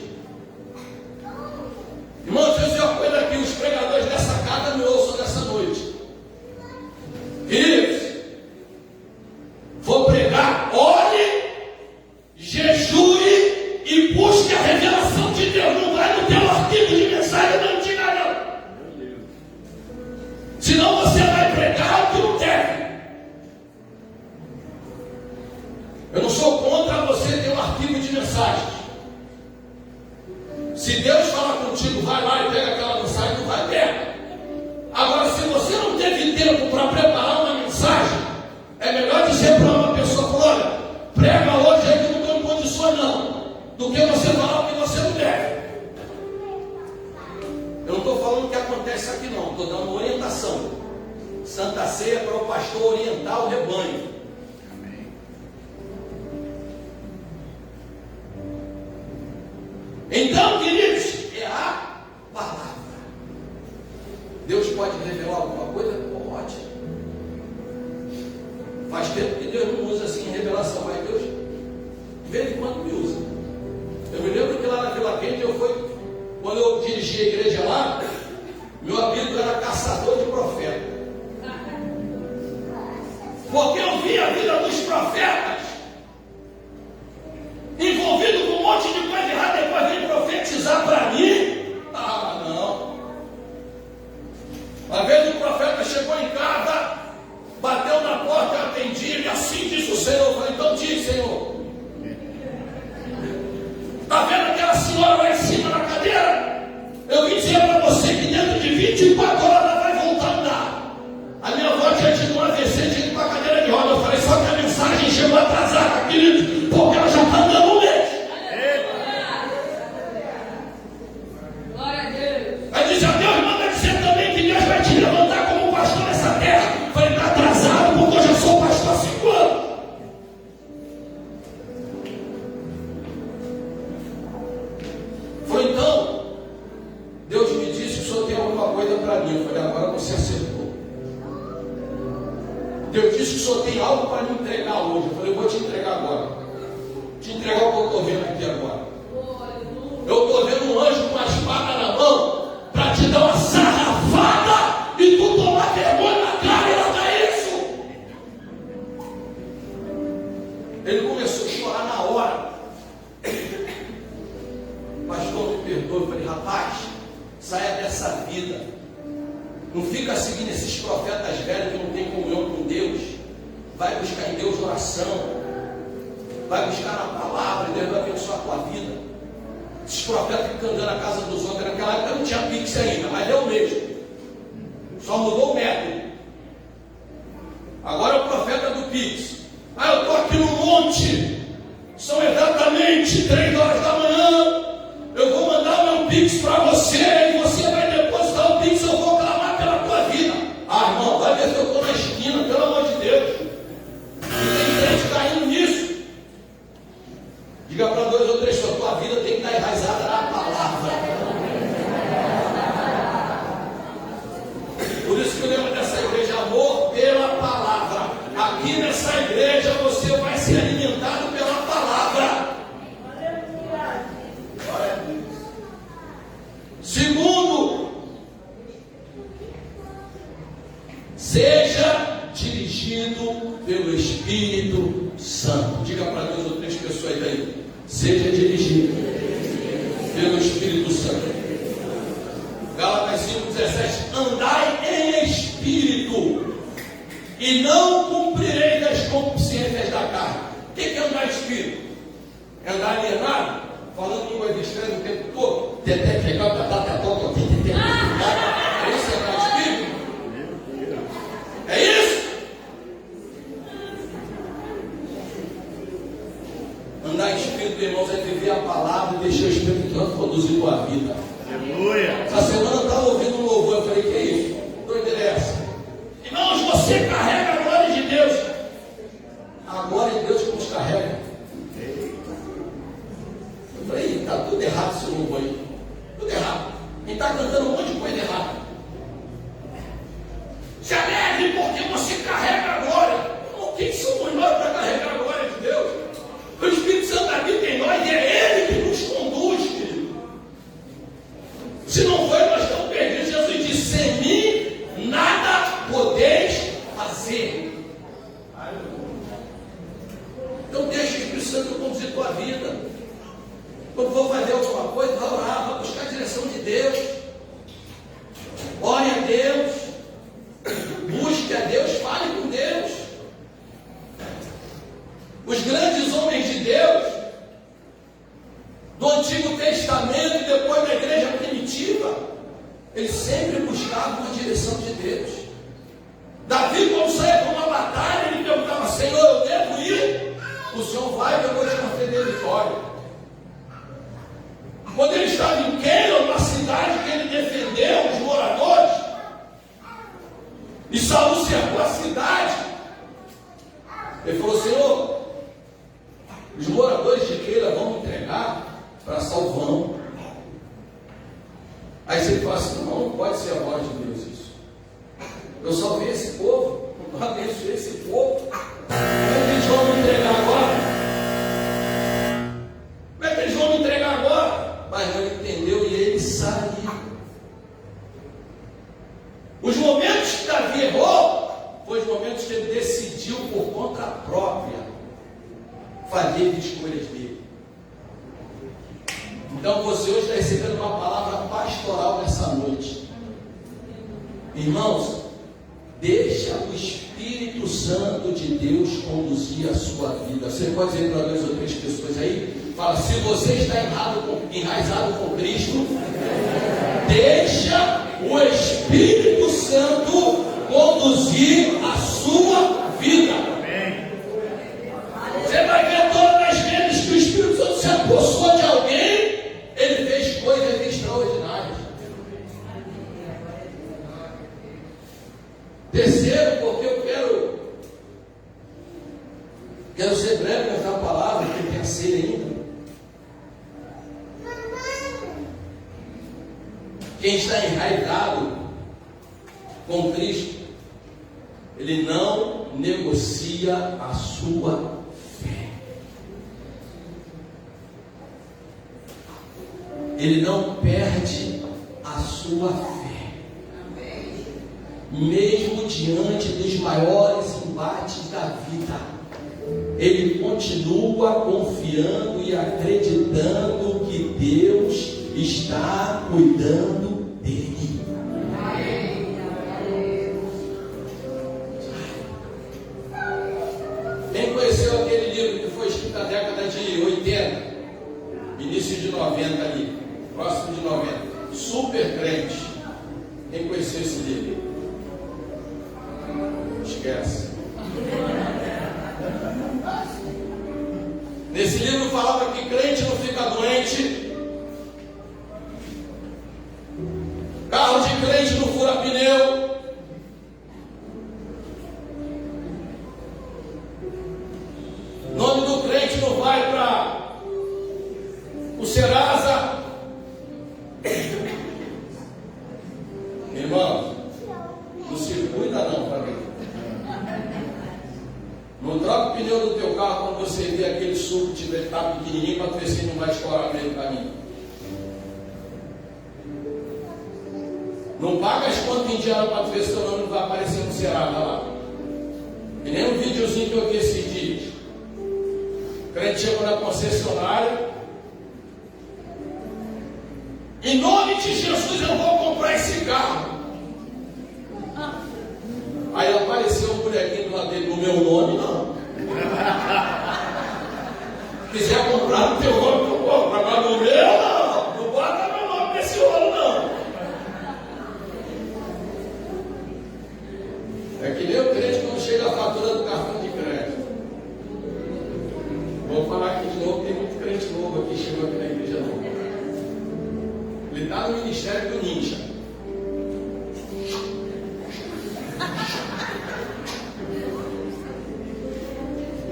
Irmãos, deixa eu dizer uma coisa aqui, os pregadores dessa casa me ouçam dessa noite. Queridos, vou pregar, ore, jejue e busque a revelação de Deus. Não vai no teu arquivo de mensagem, não te garanto. Senão você vai pregar o que não deve. Eu não sou contra você ter um arquivo de mensagens. Se Deus falar contigo, vai lá e pega aquela mensagem, tu vai pega. Agora, se você não teve tempo para preparar uma mensagem, é melhor dizer para uma pessoa: olha, prega hoje aí que não estou em condições não, do que você falar o que você não deve. Eu não estou falando o que acontece aqui não, estou dando orientação. Santa Ceia é para o pastor orientar o rebanho. Então, queridos, é a palavra. Deus pode revelar alguma coisa? Pode. Faz tempo que Deus não usa assim em revelação, mas Deus de vez em quando me usa. Eu me lembro que lá na Vila Quente quando eu dirigi a igreja lá, meu apelido era caçador de profeta. Porque eu vi a vida dos profetas envolvido com um monte de coisa errada, depois vem profetizar para mim. Ah, não. Uma vez o profeta chegou em casa, bateu na porta, eu atendi, e assim diz o Senhor. Eu falei: então diz, Senhor. Está vendo aquela senhora lá em cima na cadeira? Eu vim dizer para você que dentro de 24 horas ela vai voltar a andar. A minha avó tinha tido um AVC, tinha ido para a cadeira de roda. Eu falei: só que a mensagem chegou atrasada, querido, porque ela já está andando um mês. Glória a Deus. Aí diz: a Deus manda dizer também que Deus vai te levantar como pastor nessa terra. Eu falei: está atrasado, porque eu já sou pastor há 5 anos. Foi então, Deus me disse que o Senhor tem alguma coisa para mim. Eu falei: agora você acertou. Deus disse que o Senhor tem algo para me entregar hoje. Eu falei: eu vou te entregar agora. Te entregar o que eu estou vendo aqui agora. Eu estou vendo um anjo com uma espada na mão para te dar uma sarrafada e tu tomar vergonha na cara e largar isso. Ele começou a chorar na hora. Pastor, me perdoe. Eu falei: rapaz, saia dessa vida. Não fica seguindo esses profetas velhos que não têm comunhão com Deus. Vai buscar em Deus oração. Vai buscar na palavra e Deus vai abençoar a tua vida. Esses profetas que ficam andando na casa dos outros, naquela época não tinha Pix ainda, mas é o mesmo. Só mudou o método. Agora é o profeta do Pix. Ah, eu estou aqui no monte. São exatamente 3 horas da manhã. Eu vou mandar meu Pix para você e você vai depositar o Pix. Eu vou clamar pela tua vida. Ah, irmão, vai ver se eu estou na esquina, pelo amor de Deus. E tem gente caindo nisso. Diga para 2 ou 3 pessoas: tua vida tem que estar enraizada na palavra. Por isso que eu lembro dessa igreja: amor pela palavra. Aqui nessa igreja você vai ser alimentado pela palavra. Segundo, seja dirigido pelo Espírito Santo. Diga para 2 ou 3 pessoas aí: seja dirigido pelo Espírito Santo. Gálatas 5,17: andai em espírito e não cumprireis as concupiscências da carne. O que é andar em espírito? É andar alienado, falando línguas estranhas o tempo todo. É isso é andar em espírito? É isso? Andar em espírito, irmãos, é viver a palavra e deixar o Espírito Santo conduzir tua vida. Aleluia. Essa semana eu estava ouvindo um louvor, eu falei: que é isso? Doideira é essa? Irmãos, você carrega a glória de Deus. A glória de Deus que nos carrega. Eu falei: está tudo errado esse louvor aí. Tudo errado. Quem está cantando um monte de coisa errada. Se alegre porque você carrega a glória. Quem somos nós para carregar a glória de Deus? O Espírito tua vida. Quando for fazer alguma coisa, vai orar, vai buscar a direção de Deus. Ore a Deus. Busque a Deus, fale com Deus. Os grandes homens de Deus, do Antigo Testamento e depois da igreja primitiva, eles sempre buscavam a direção de Deus. Davi, quando saía para uma batalha, ele perguntava: Senhor, eu devo ir? O Senhor vai, eu vou te conceder vitória. Quando ele estava em Keila, uma cidade que ele defendeu, os moradores, e Saul cercou a cidade, ele falou: Senhor, os moradores de Keila vão me entregar para Saul, vão. Aí você fala assim: não pode ser a voz de Deus isso. Eu salvei esse povo, eu abençoei esse povo. Como é que eles vão me entregar agora? Como é que eles vão me entregar agora? Mas não entendeu e ele saiu. Os momentos que Davi errou, foram os momentos que ele decidiu por conta própria fazer as escolhas dele. Então você hoje está recebendo uma palavra pastoral nessa noite. Irmãos, deixa o Espírito Santo de Deus conduzir a sua vida. Você pode dizer para 2 ou 3 pessoas aí? Fala: se você está enraizado com Cristo, deixa o Espírito Santo conduzir a sua vida. Você vai ver todas as vezes que o Espírito Santo se apossou de alguém, ele fez coisas extraordinárias. Terceiro, porque eu quero ser breve nessa palavra, que tem a ser ainda. Quem está enraizado com Cristo, ele não negocia a sua fé. Ele não perde a sua fé. Mesmo diante dos maiores embates da vida, ele continua confiando e acreditando que Deus está cuidando dele. Quem conheceu aquele livro que foi escrito na década de 80, início de 90 ali, próximo de 90, Super Crente? Quem conheceu esse livro? Esquece. Nesse livro falava que crente não fica doente, carro de crente não fura pneu, nome do crente não vai para o Serasa. Irmão, não se cuida não para mim. Não troca o pneu do teu carro quando você vê aquele suco que está pequenininho, para ver se ele não vai estourar no meio do caminho. Não paga as contas indianas para ver se o nome não vai aparecer no Serasa lá. E nem um videozinho que eu vi esses dias. O crente chegou na concessionária: em nome de Jesus eu vou comprar esse carro. Aí apareceu um bonequinho do lado dele: no meu nome não. Quiser comprar no teu nome, eu compro. Agora no meu não. Não bota meu nome nesse rolo não. É que nem o crente quando chega a fatura do cartão de crédito. Vou falar aqui de novo, tem muito crente novo aqui, chegou aqui na igreja nova. Ele está no ministério do ninja.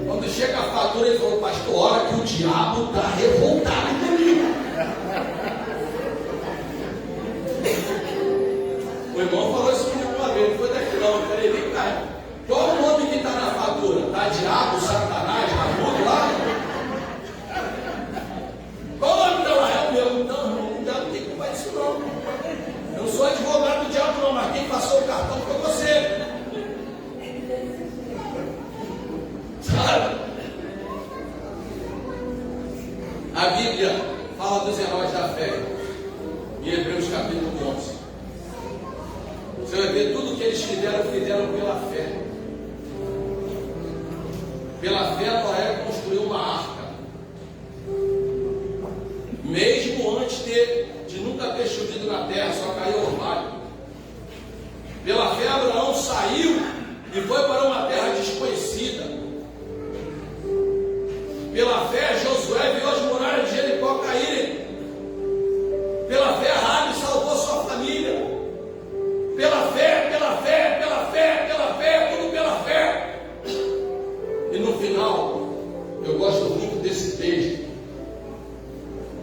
Quando chega a fatura, ele falou: pastor, olha que o diabo está revoltado comigo. O irmão falou isso comigo uma vez, não foi daqui não, eu falei: vem cá, qual o nome que está na fatura? Está diabo, satanás, maluco lá? Qual o nome da lá? É o meu. Não, o diabo não tem culpa disso não. Eu não sou advogado do diabo não, mas quem passou o cartão foi você. Sabe? A Bíblia fala dos heróis da fé, em Hebreus capítulo 11. Você vai ver tudo que eles fizeram pela fé. Pela fé, Noé construiu uma arca. Mesmo antes de nunca ter chovido na terra, só caiu orvalho. Pela fé, Abraão saiu e foi para uma terra desconhecida. Pela fé, Josué viu as muralhas de Jericó caírem. Pela fé, Raabe salvou sua família. Pela fé, tudo pela fé. E no final, eu gosto muito desse texto.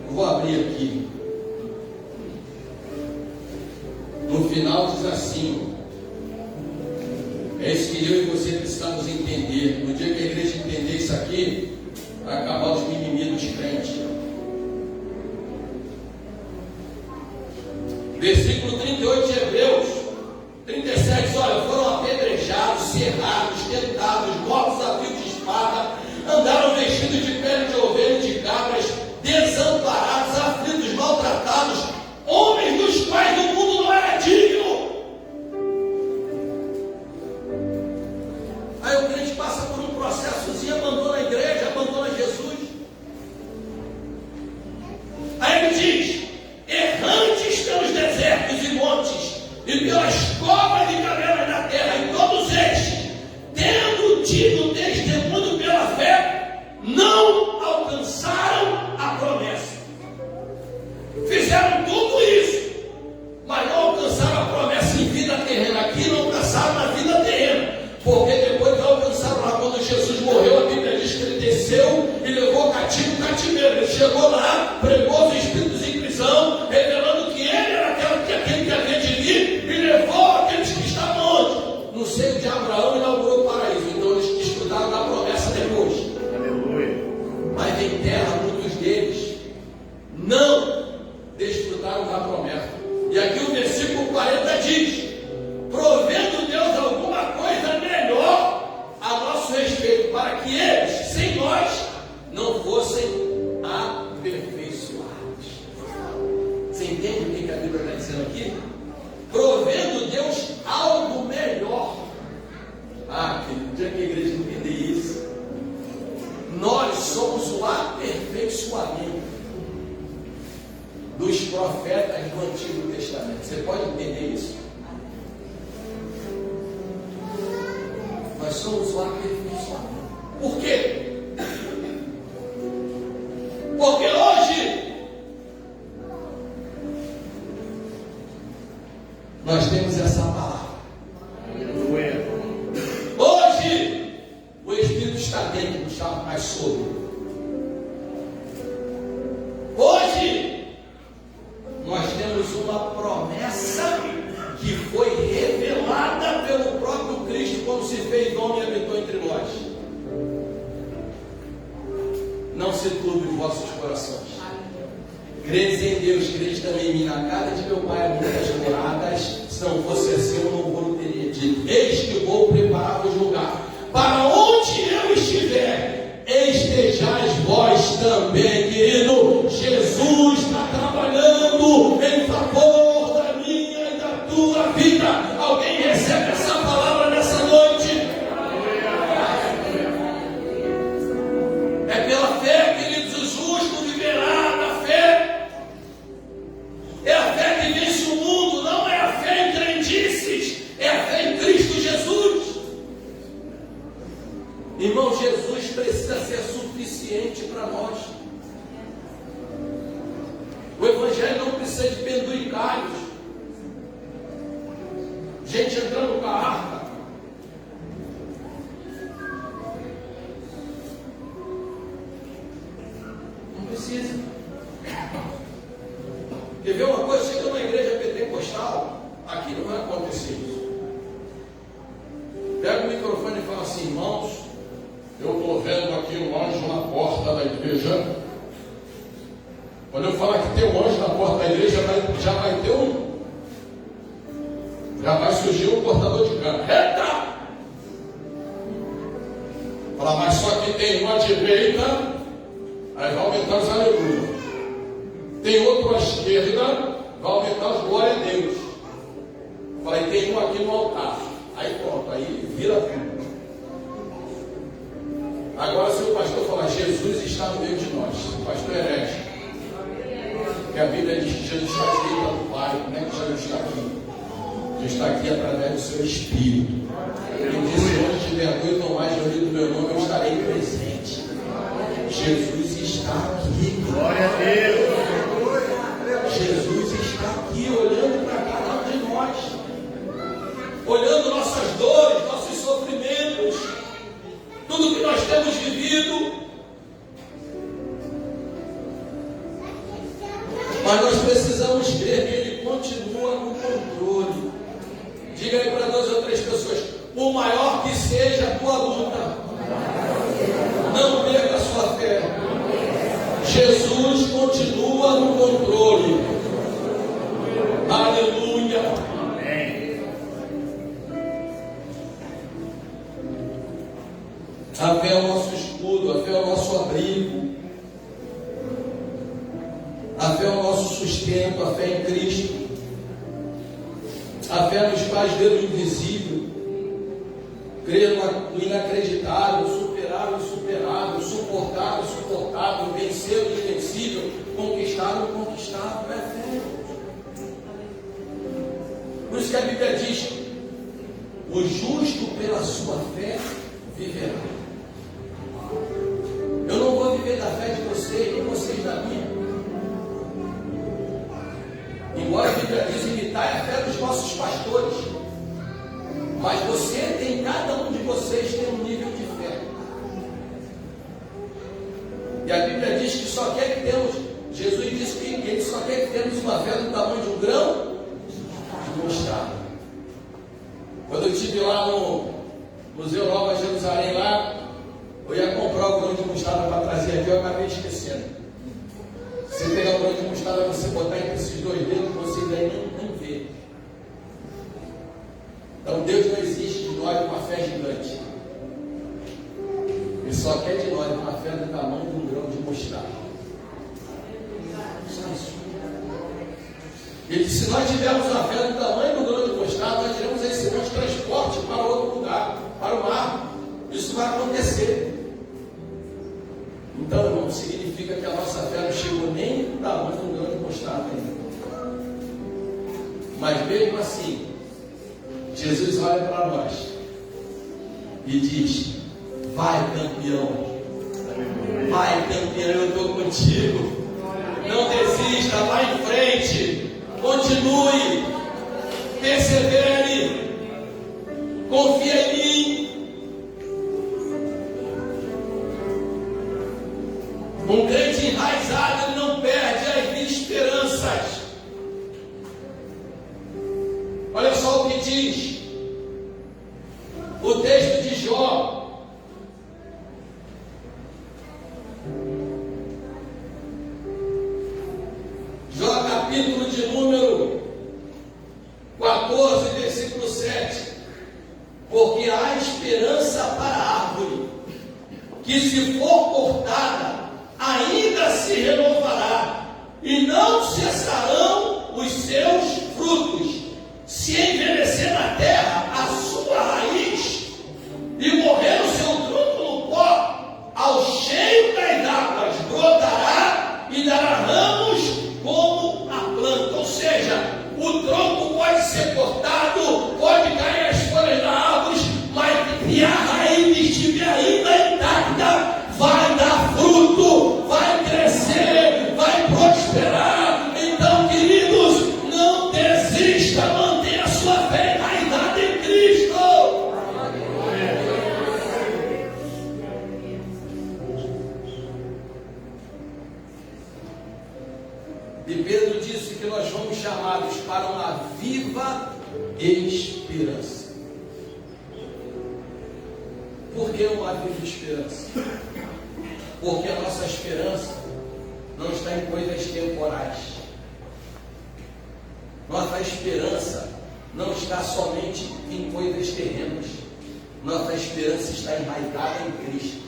Vou abrir aqui. No final diz assim: é isso que eu e você precisamos entender. No dia que a igreja entender isso aqui, vai acabar os mimimi dos crentes. Versículo 38 de Hebreus 37 diz: olha, foram apedrejados, cerrados, tentados, mortos a fio de espada, andaram vestidos de pele de ovelha e de cabras, desamparados, aflitos, maltratados, homens dos quais o mundo não era digno. Aí o crente passa por um processozinho, abandona a igreja, abandona Jesus. Aí ele diz: errantes pelos desertos e montes, e pelas covas e cavernas da terra, e todos estes, tendo tido testemunho pela fé, não alcançaram a promessa. Fizeram tudo isso, mas não alcançaram a promessa em vida terrena. Aqui não alcançaram na vida terrena, porque depois não alcançaram lá. Quando Jesus morreu, a Bíblia diz que ele desceu e levou o cativo o cativeiro. Ele chegou lá, pregou os espíritos em prisão, revelando que ele era aquele que havia de vir, e levou aqueles que estavam onde? No seio de Abraão, inaugurou o paraíso. Então eles desfrutaram da promessa depois. Aleluia. Mas em terra, muitos deles não desfrutaram da promessa. E aqui o versículo 40 diz: provendo Deus alguma coisa melhor a nosso respeito, para que eles, sem nós, não fossem aperfeiçoados. Você entende o que a Bíblia está dizendo aqui? Provendo Deus algo melhor. Querido, o dia que a igreja entender isso, nós somos o aperfeiçoamento dos profetas do Antigo Testamento. Você pode entender isso? Nós somos o aperfeiçoamento. Por quê? Porque hoje nós temos essa palavra. Aleluia. Hoje o Espírito está dentro, não está mais sobre. Hoje nós temos uma promessa que foi revelada pelo próprio Cristo quando se fez homem e habitou entre nós. Não se turbe os vossos corações. Credes em Deus, credes também em mim. Na casa de meu pai há muitas moradas. Se não fosse assim, eu não teria dito: eis que vou preparar-vos lugar. Para onde eu estiver, estejais vós também, querido. Jesus está trabalhando em favor da minha e da tua vida. Alguém recebe essa palavra nessa noite? É pela fé, queridos. O justo viverá da fé. É a fé que vence o mundo. Não é a fé em crendices, é a fé em Cristo Jesus. Irmão, Jesus precisa ser suficiente para nós. O Evangelho não precisa de penduricalhos, gente entrando com a arca. Não precisa. Quer ver uma coisa? Chega numa igreja pentecostal, aqui não vai acontecer isso. Pega o microfone e fala assim: irmãos, eu estou vendo aqui um anjo na porta da igreja. Quando eu falar que tem um anjo na porta da igreja, já vai ter um. Já vai surgir um portador de cana. Eita! Fala, mas só que tem uma direita Aí vai aumentar os aleluia. Tem outro à esquerda, vai aumentar os glória a Deus. Falei, tem um aqui no altar. Aí pronto, aí vira tudo. Agora se o pastor falar, Jesus está no meio de nós, o pastor herege. Porque a Bíblia diz que Jesus está aqui do Pai, como é que Jesus está aqui? Jesus está aqui através do seu Espírito. Ele disse, onde estiver dois ou mais reunidos no meu nome, eu estarei presente. Jesus está aqui. Glória a Deus. Jesus está aqui olhando para cada um de nós, olhando nossas dores, nossos sofrimentos, tudo que nós temos vivido. Mas nós precisamos crer que Ele continua no controle. Diga aí para 2 ou 3 pessoas, por maior que seja a tua luta, não perca a sua fé. Jesus continua no controle. Aleluia. Amém. A fé é o nosso escudo, a fé é o nosso abrigo, a fé é o nosso sustento, a fé em Cristo. A fé nos faz ver o invisível, crer no inacreditável, superar o insuperável, suportar o suportável, vencer o invencível, conquistar o conquistável. É fé. Por isso que a Bíblia diz: o justo pela sua fé viverá. Eu não vou viver da fé de vocês, nem vocês da minha. Embora a Bíblia diz imitar a fé dos nossos pastores, mas você tem, cada um de vocês tem um nível de fé. E a Bíblia diz que só quer que temos, Jesus disse que Ele só quer que temos uma fé do tamanho de um grão de mostarda. Quando eu estive lá no Museu Nova Jerusalém, lá, eu ia comprar o grão de mostarda para trazer aqui, eu acabei esquecendo. Você pegar o grão de mostarda, você botar entre esses dois dedos, você daí nem vê. Então Deus não exige de nós uma fé gigante. Ele só quer de nós uma fé do tamanho de um grão de mostarda. Só isso. Ele disse: se nós tivermos uma fé do tamanho do grão de mostarda, nós iremos receber um transporte para outro lugar, para o mar. Isso vai acontecer. Então, irmão, significa que a nossa fé não chegou nem no tamanho do grão de mostarda ainda. Mas mesmo assim, Jesus olha para nós e diz: vai, campeão, vai, campeão, eu estou contigo. Não desista, vá em frente, continue, persevere, confia em mim. Um crente enraizado, ele não perde as esperanças. Olha só o que diz o texto de Jó. Jó, capítulo de número 14, versículo 7. Porque há esperança para a árvore, que se for cortada, ainda se renovará, e não cessarão os seus frutos. Se envelhecer na terra a sua raiz, e morrer o seu tronco no pó, ao cheio das águas brotará e dará ramos como a planta. Ou seja, o tronco pode ser cortado, pode cair as folhas da árvore, mas se a raiz estiver ainda intacta, vai dar fruto, vai crescer, vai prosperar. Então, queridos, não desista, mantenha a sua fé enraizada em Cristo. E Pedro disse que nós fomos chamados para uma viva esperança. Por que uma viva esperança? Porque a nossa esperança não está em coisas temporais. Nossa esperança não está somente em coisas terrenas. Nossa esperança está enraizada em Cristo.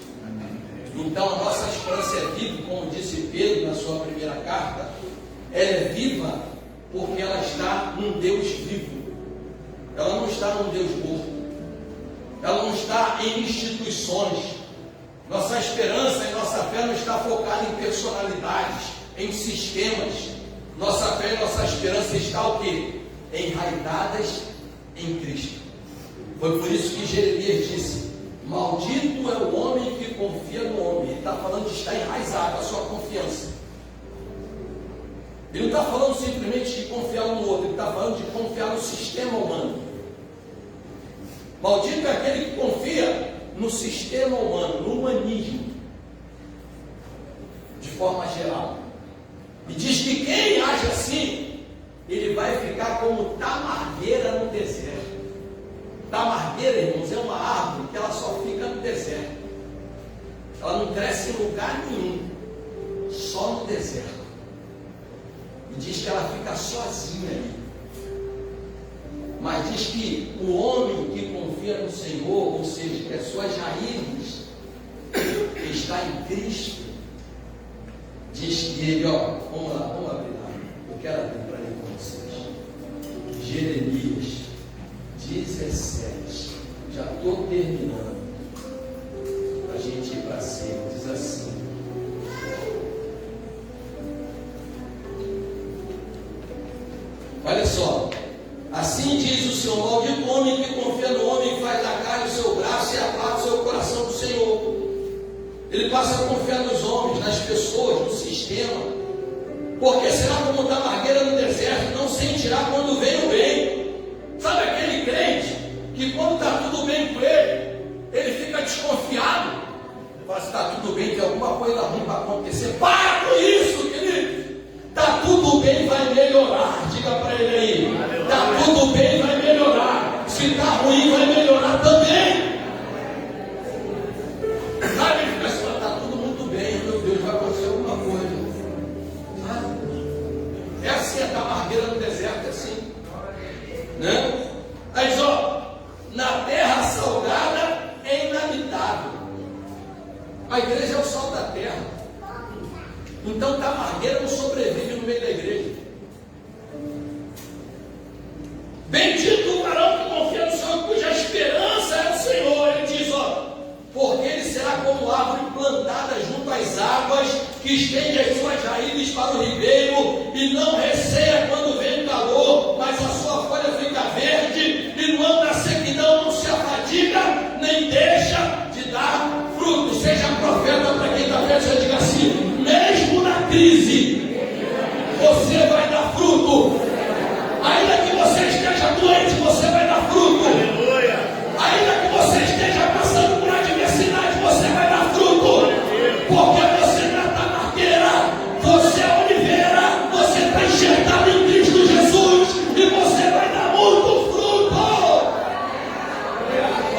Então a nossa esperança é viva, como disse Pedro na sua primeira carta, ela é viva porque ela está num Deus vivo. Ela não está num Deus morto. Ela não está em instituições. Nossa esperança e nossa fé não está focada em personalidades, em sistemas. Nossa fé e nossa esperança está o quê? Enraizadas em Cristo. Foi por isso que Jeremias disse: maldito é o homem que confia no homem. Ele está falando de estar enraizado, a sua confiança. Ele não está falando simplesmente de confiar um no outro, ele está falando de confiar no sistema humano. Maldito é aquele que confia no sistema humano, no humanismo, de forma geral. E diz que quem age assim, ele vai ficar como tamargueira no deserto. Tamargueira, irmãos, é uma árvore que ela só fica no deserto. Ela não cresce em lugar nenhum, só no deserto. E diz que ela fica sozinha ali. Mas diz que o homem que confia no Senhor, ou seja, que as suas raízes está em Cristo, diz que ele, vamos lá, vamos abrir lá. Eu quero abrir para ler com vocês. Jeremias 17. Já estou terminando. Para a gente ir para cima. Diz assim: olha só. Assim diz o Senhor: maldito homem que confia no homem e faz da carne o seu braço e aparta o seu coração do Senhor. Ele passa a confiar nos homens, nas pessoas, no sistema. Porque será como tamargueira no deserto, não sentirá quando vem o bem. Sabe aquele crente que quando está tudo bem com ele fica desconfiado? Fala: se está tudo bem, tem alguma coisa ruim para acontecer. Para com isso, querido. Está tudo bem, vai melhorar. Diga para ele aí: está tudo bem, vai melhorar. Se está ruim, vai melhorar também. Sabe, ele fica assim: está tudo muito bem, meu Deus, vai acontecer alguma coisa. É assim, a tamargueira no deserto, é assim, né? Aí diz: na terra salgada é inabitável. A igreja é o sal da terra. Então tamargueira não sobrevive no meio da igreja. Bendito o varão que confia no Senhor, cuja esperança é o Senhor. Ele diz: porque ele será como árvore plantada junto às águas, que estende as suas raízes para o ribeiro, e não receia quando vem o calor, mas a sua folha fica verde, e no ano da sequidão não se afadiga, nem deixa de dar fruto. Seja profeta para quem está perto, você diga assim: mesmo na crise, você vai dar fruto. Ainda que você esteja doente, você vai dar fruto. Aleluia. Ainda que você esteja passando por adversidade, você vai dar fruto. Porque você não é tamargueira, você é oliveira, você está enxertado em Cristo Jesus e você vai dar muito fruto.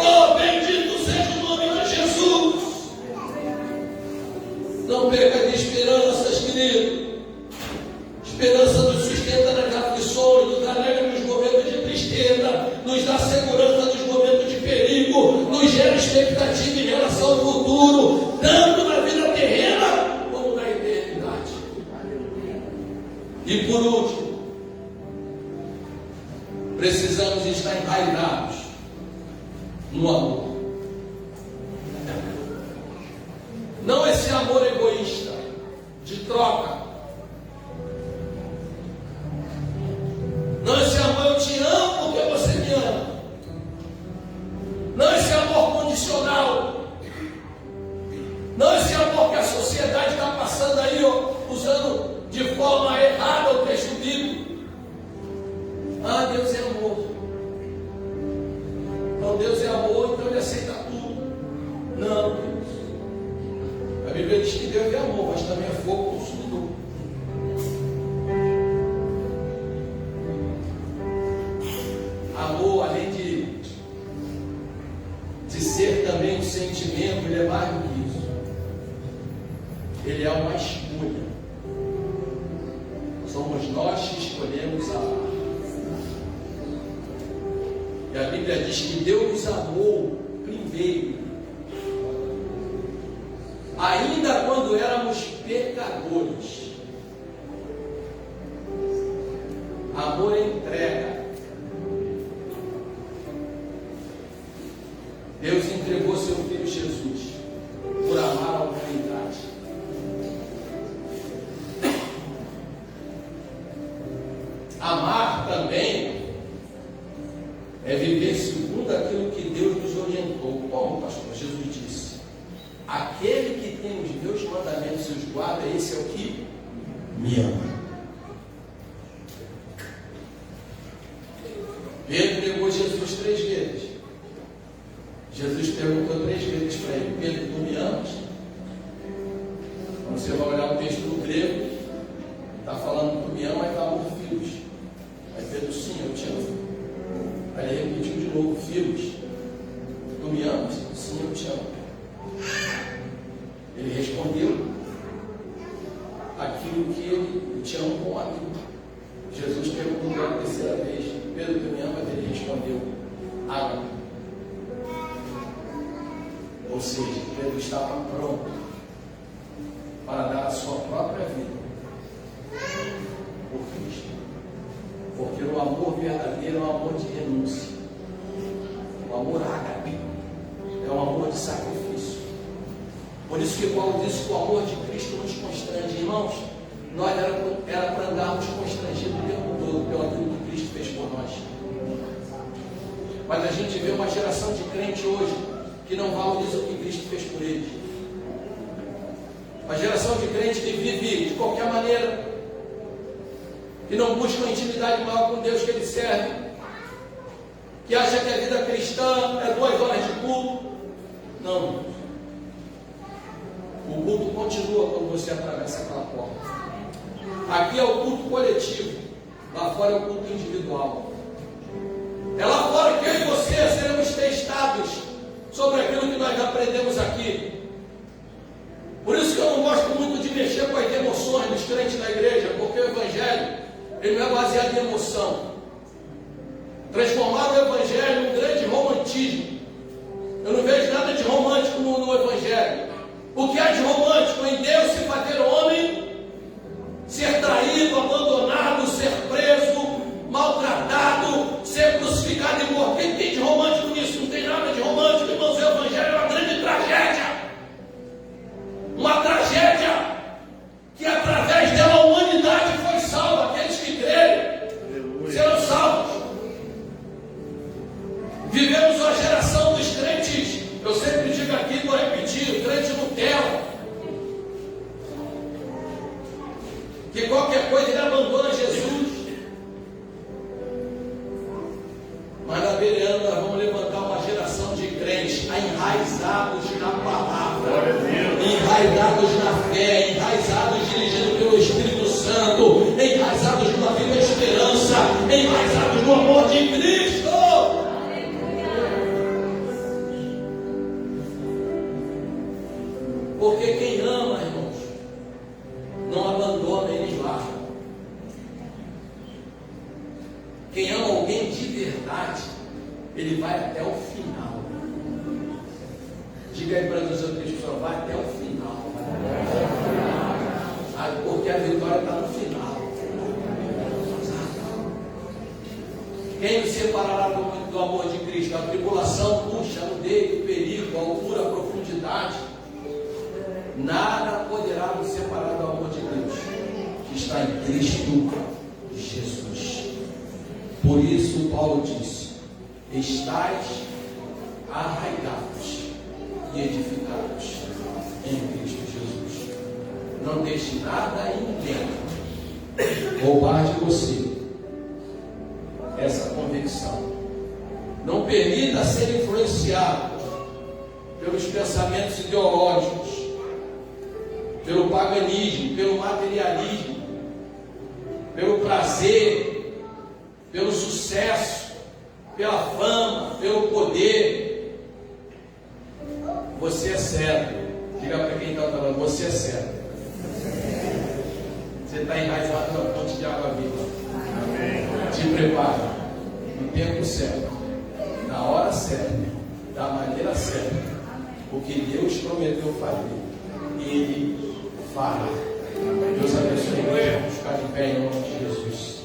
Oh, bendito seja o nome de Jesus. Não perca de esperanças, querido. Esperança nos sustenta nas aflições, nos alegra nos momentos de tristeza, nos dá segurança nos momentos de perigo, nos gera expectativa em relação ao futuro, tanto na vida terrena como na eternidade. E por último, precisamos estar enraizados no amor. Não esse amor egoísta, de troca. Não esse amor eu te amo porque você me ama. Não esse amor condicional. Não esse amor que a sociedade está passando aí, usando de forma errada o texto bíblico. Deus é amor. Então Deus é amor, então Ele aceita tudo. Não, Deus. A Bíblia diz que Deus é amor, mas também é fogo consumidor. Amor, além de ser também um sentimento, ele é mais do que isso. Ele é uma escolha. Somos nós que escolhemos amar. E a Bíblia diz que Deus nos amou primeiro. Ainda quando éramos pecadores. Amor é entrega. Deus entregou seu Filho Jesus por amar a humanidade. Amar também é viver segundo aquilo que Deus nos orientou. Como, pastor? Jesus disse: aquele que tem os meus mandamentos e os guarda, esse é o que me ama. Pedro negou Jesus 3 vezes. Jesus perguntou 3 vezes para ele: Pedro, tu me amas? Quando você vai olhar o texto do grego, está falando tu me ama e está por filhos. Aí Pedro: sim, eu te amo. Aí ele repetiu de novo: filhos, tu me amas? Sim, eu te amo. Ele respondeu aquilo que ele te ama como amigo. Jesus perguntou pela 3ª vez: Pedro, tu me amas? Ele respondeu: ama-me. Ou seja, Pedro estava pronto para dar a sua própria vida por Cristo. Porque o amor verdadeiro é um amor de renúncia. O amor ágape é um amor de sacrifício. Por isso que Paulo disse que o amor de Cristo nos constrange. Irmãos, nós era para andarmos constrangidos o tempo todo pelo aquilo que Cristo fez por nós. Mas a gente vê uma geração de crente hoje que não valoriza o que Cristo fez por eles. Uma geração de crente que vive de qualquer maneira, que não busca uma intimidade maior com Deus que ele serve, que acha que a vida cristã é 2 horas de culto. Não. O culto continua quando você atravessa aquela porta. Aqui é o culto coletivo, lá fora é o culto individual. É lá fora que eu e você seremos testados sobre aquilo que nós aprendemos aqui. Por isso que eu não gosto muito de mexer com as emoções dos crentes na igreja, porque o Evangelho ele não é baseado em emoção. Transformaram o Evangelho em um grande romantismo. Eu não vejo nada de romântico no Evangelho. O que há de romântico em Deus se fazer homem, ser traído, abandonado, ser preso, maltratado, ser crucificado e morrer? O que tem de romântico nisso? Não tem nada de romântico, irmãos. O Evangelho é uma grande tragédia. Uma tragédia que através dela a humanidade foi salva. Aqueles que crerem serão salvos. Vivemos uma geração dos crentes, eu sempre digo aqui, vou repetir, crente Nutella, que qualquer coisa ele abandona Jesus. Mas na Bereana nós vamos levantar uma geração de crentes enraizados na palavra, enraizados na fé, enraizados dirigidos pelo Espírito Santo, enraizados numa viva esperança, enraizados no amor de Cristo. Porque quem ama, irmãos, não abandona e nem larga. Quem ama alguém de verdade, ele vai até o final. Diga aí para as outras pessoas: vai até o final. Porque a vitória está no final. Quem nos separará do amor de Cristo? A tribulação, puxa, a nudez, o perigo, a altura, a profundidade. Nada poderá nos separar do amor de Deus que está em Cristo Jesus. Por isso Paulo disse: estais arraigados e edificados em Cristo Jesus. Não deixe nada e ninguém roubar de você essa convicção. Não permita ser influenciado pelos pensamentos ideológicos, pelo paganismo, pelo materialismo, pelo prazer, pelo sucesso, pela fama, pelo poder. Você é cego. Diga para quem está falando: você é cego. Você está enraizado na fonte de água viva. Te prepare no tempo certo, na hora certa, da maneira certa. O que Deus prometeu fazer, Ele fala. Deus abençoe. Vamos ficar de pé em nome de Jesus.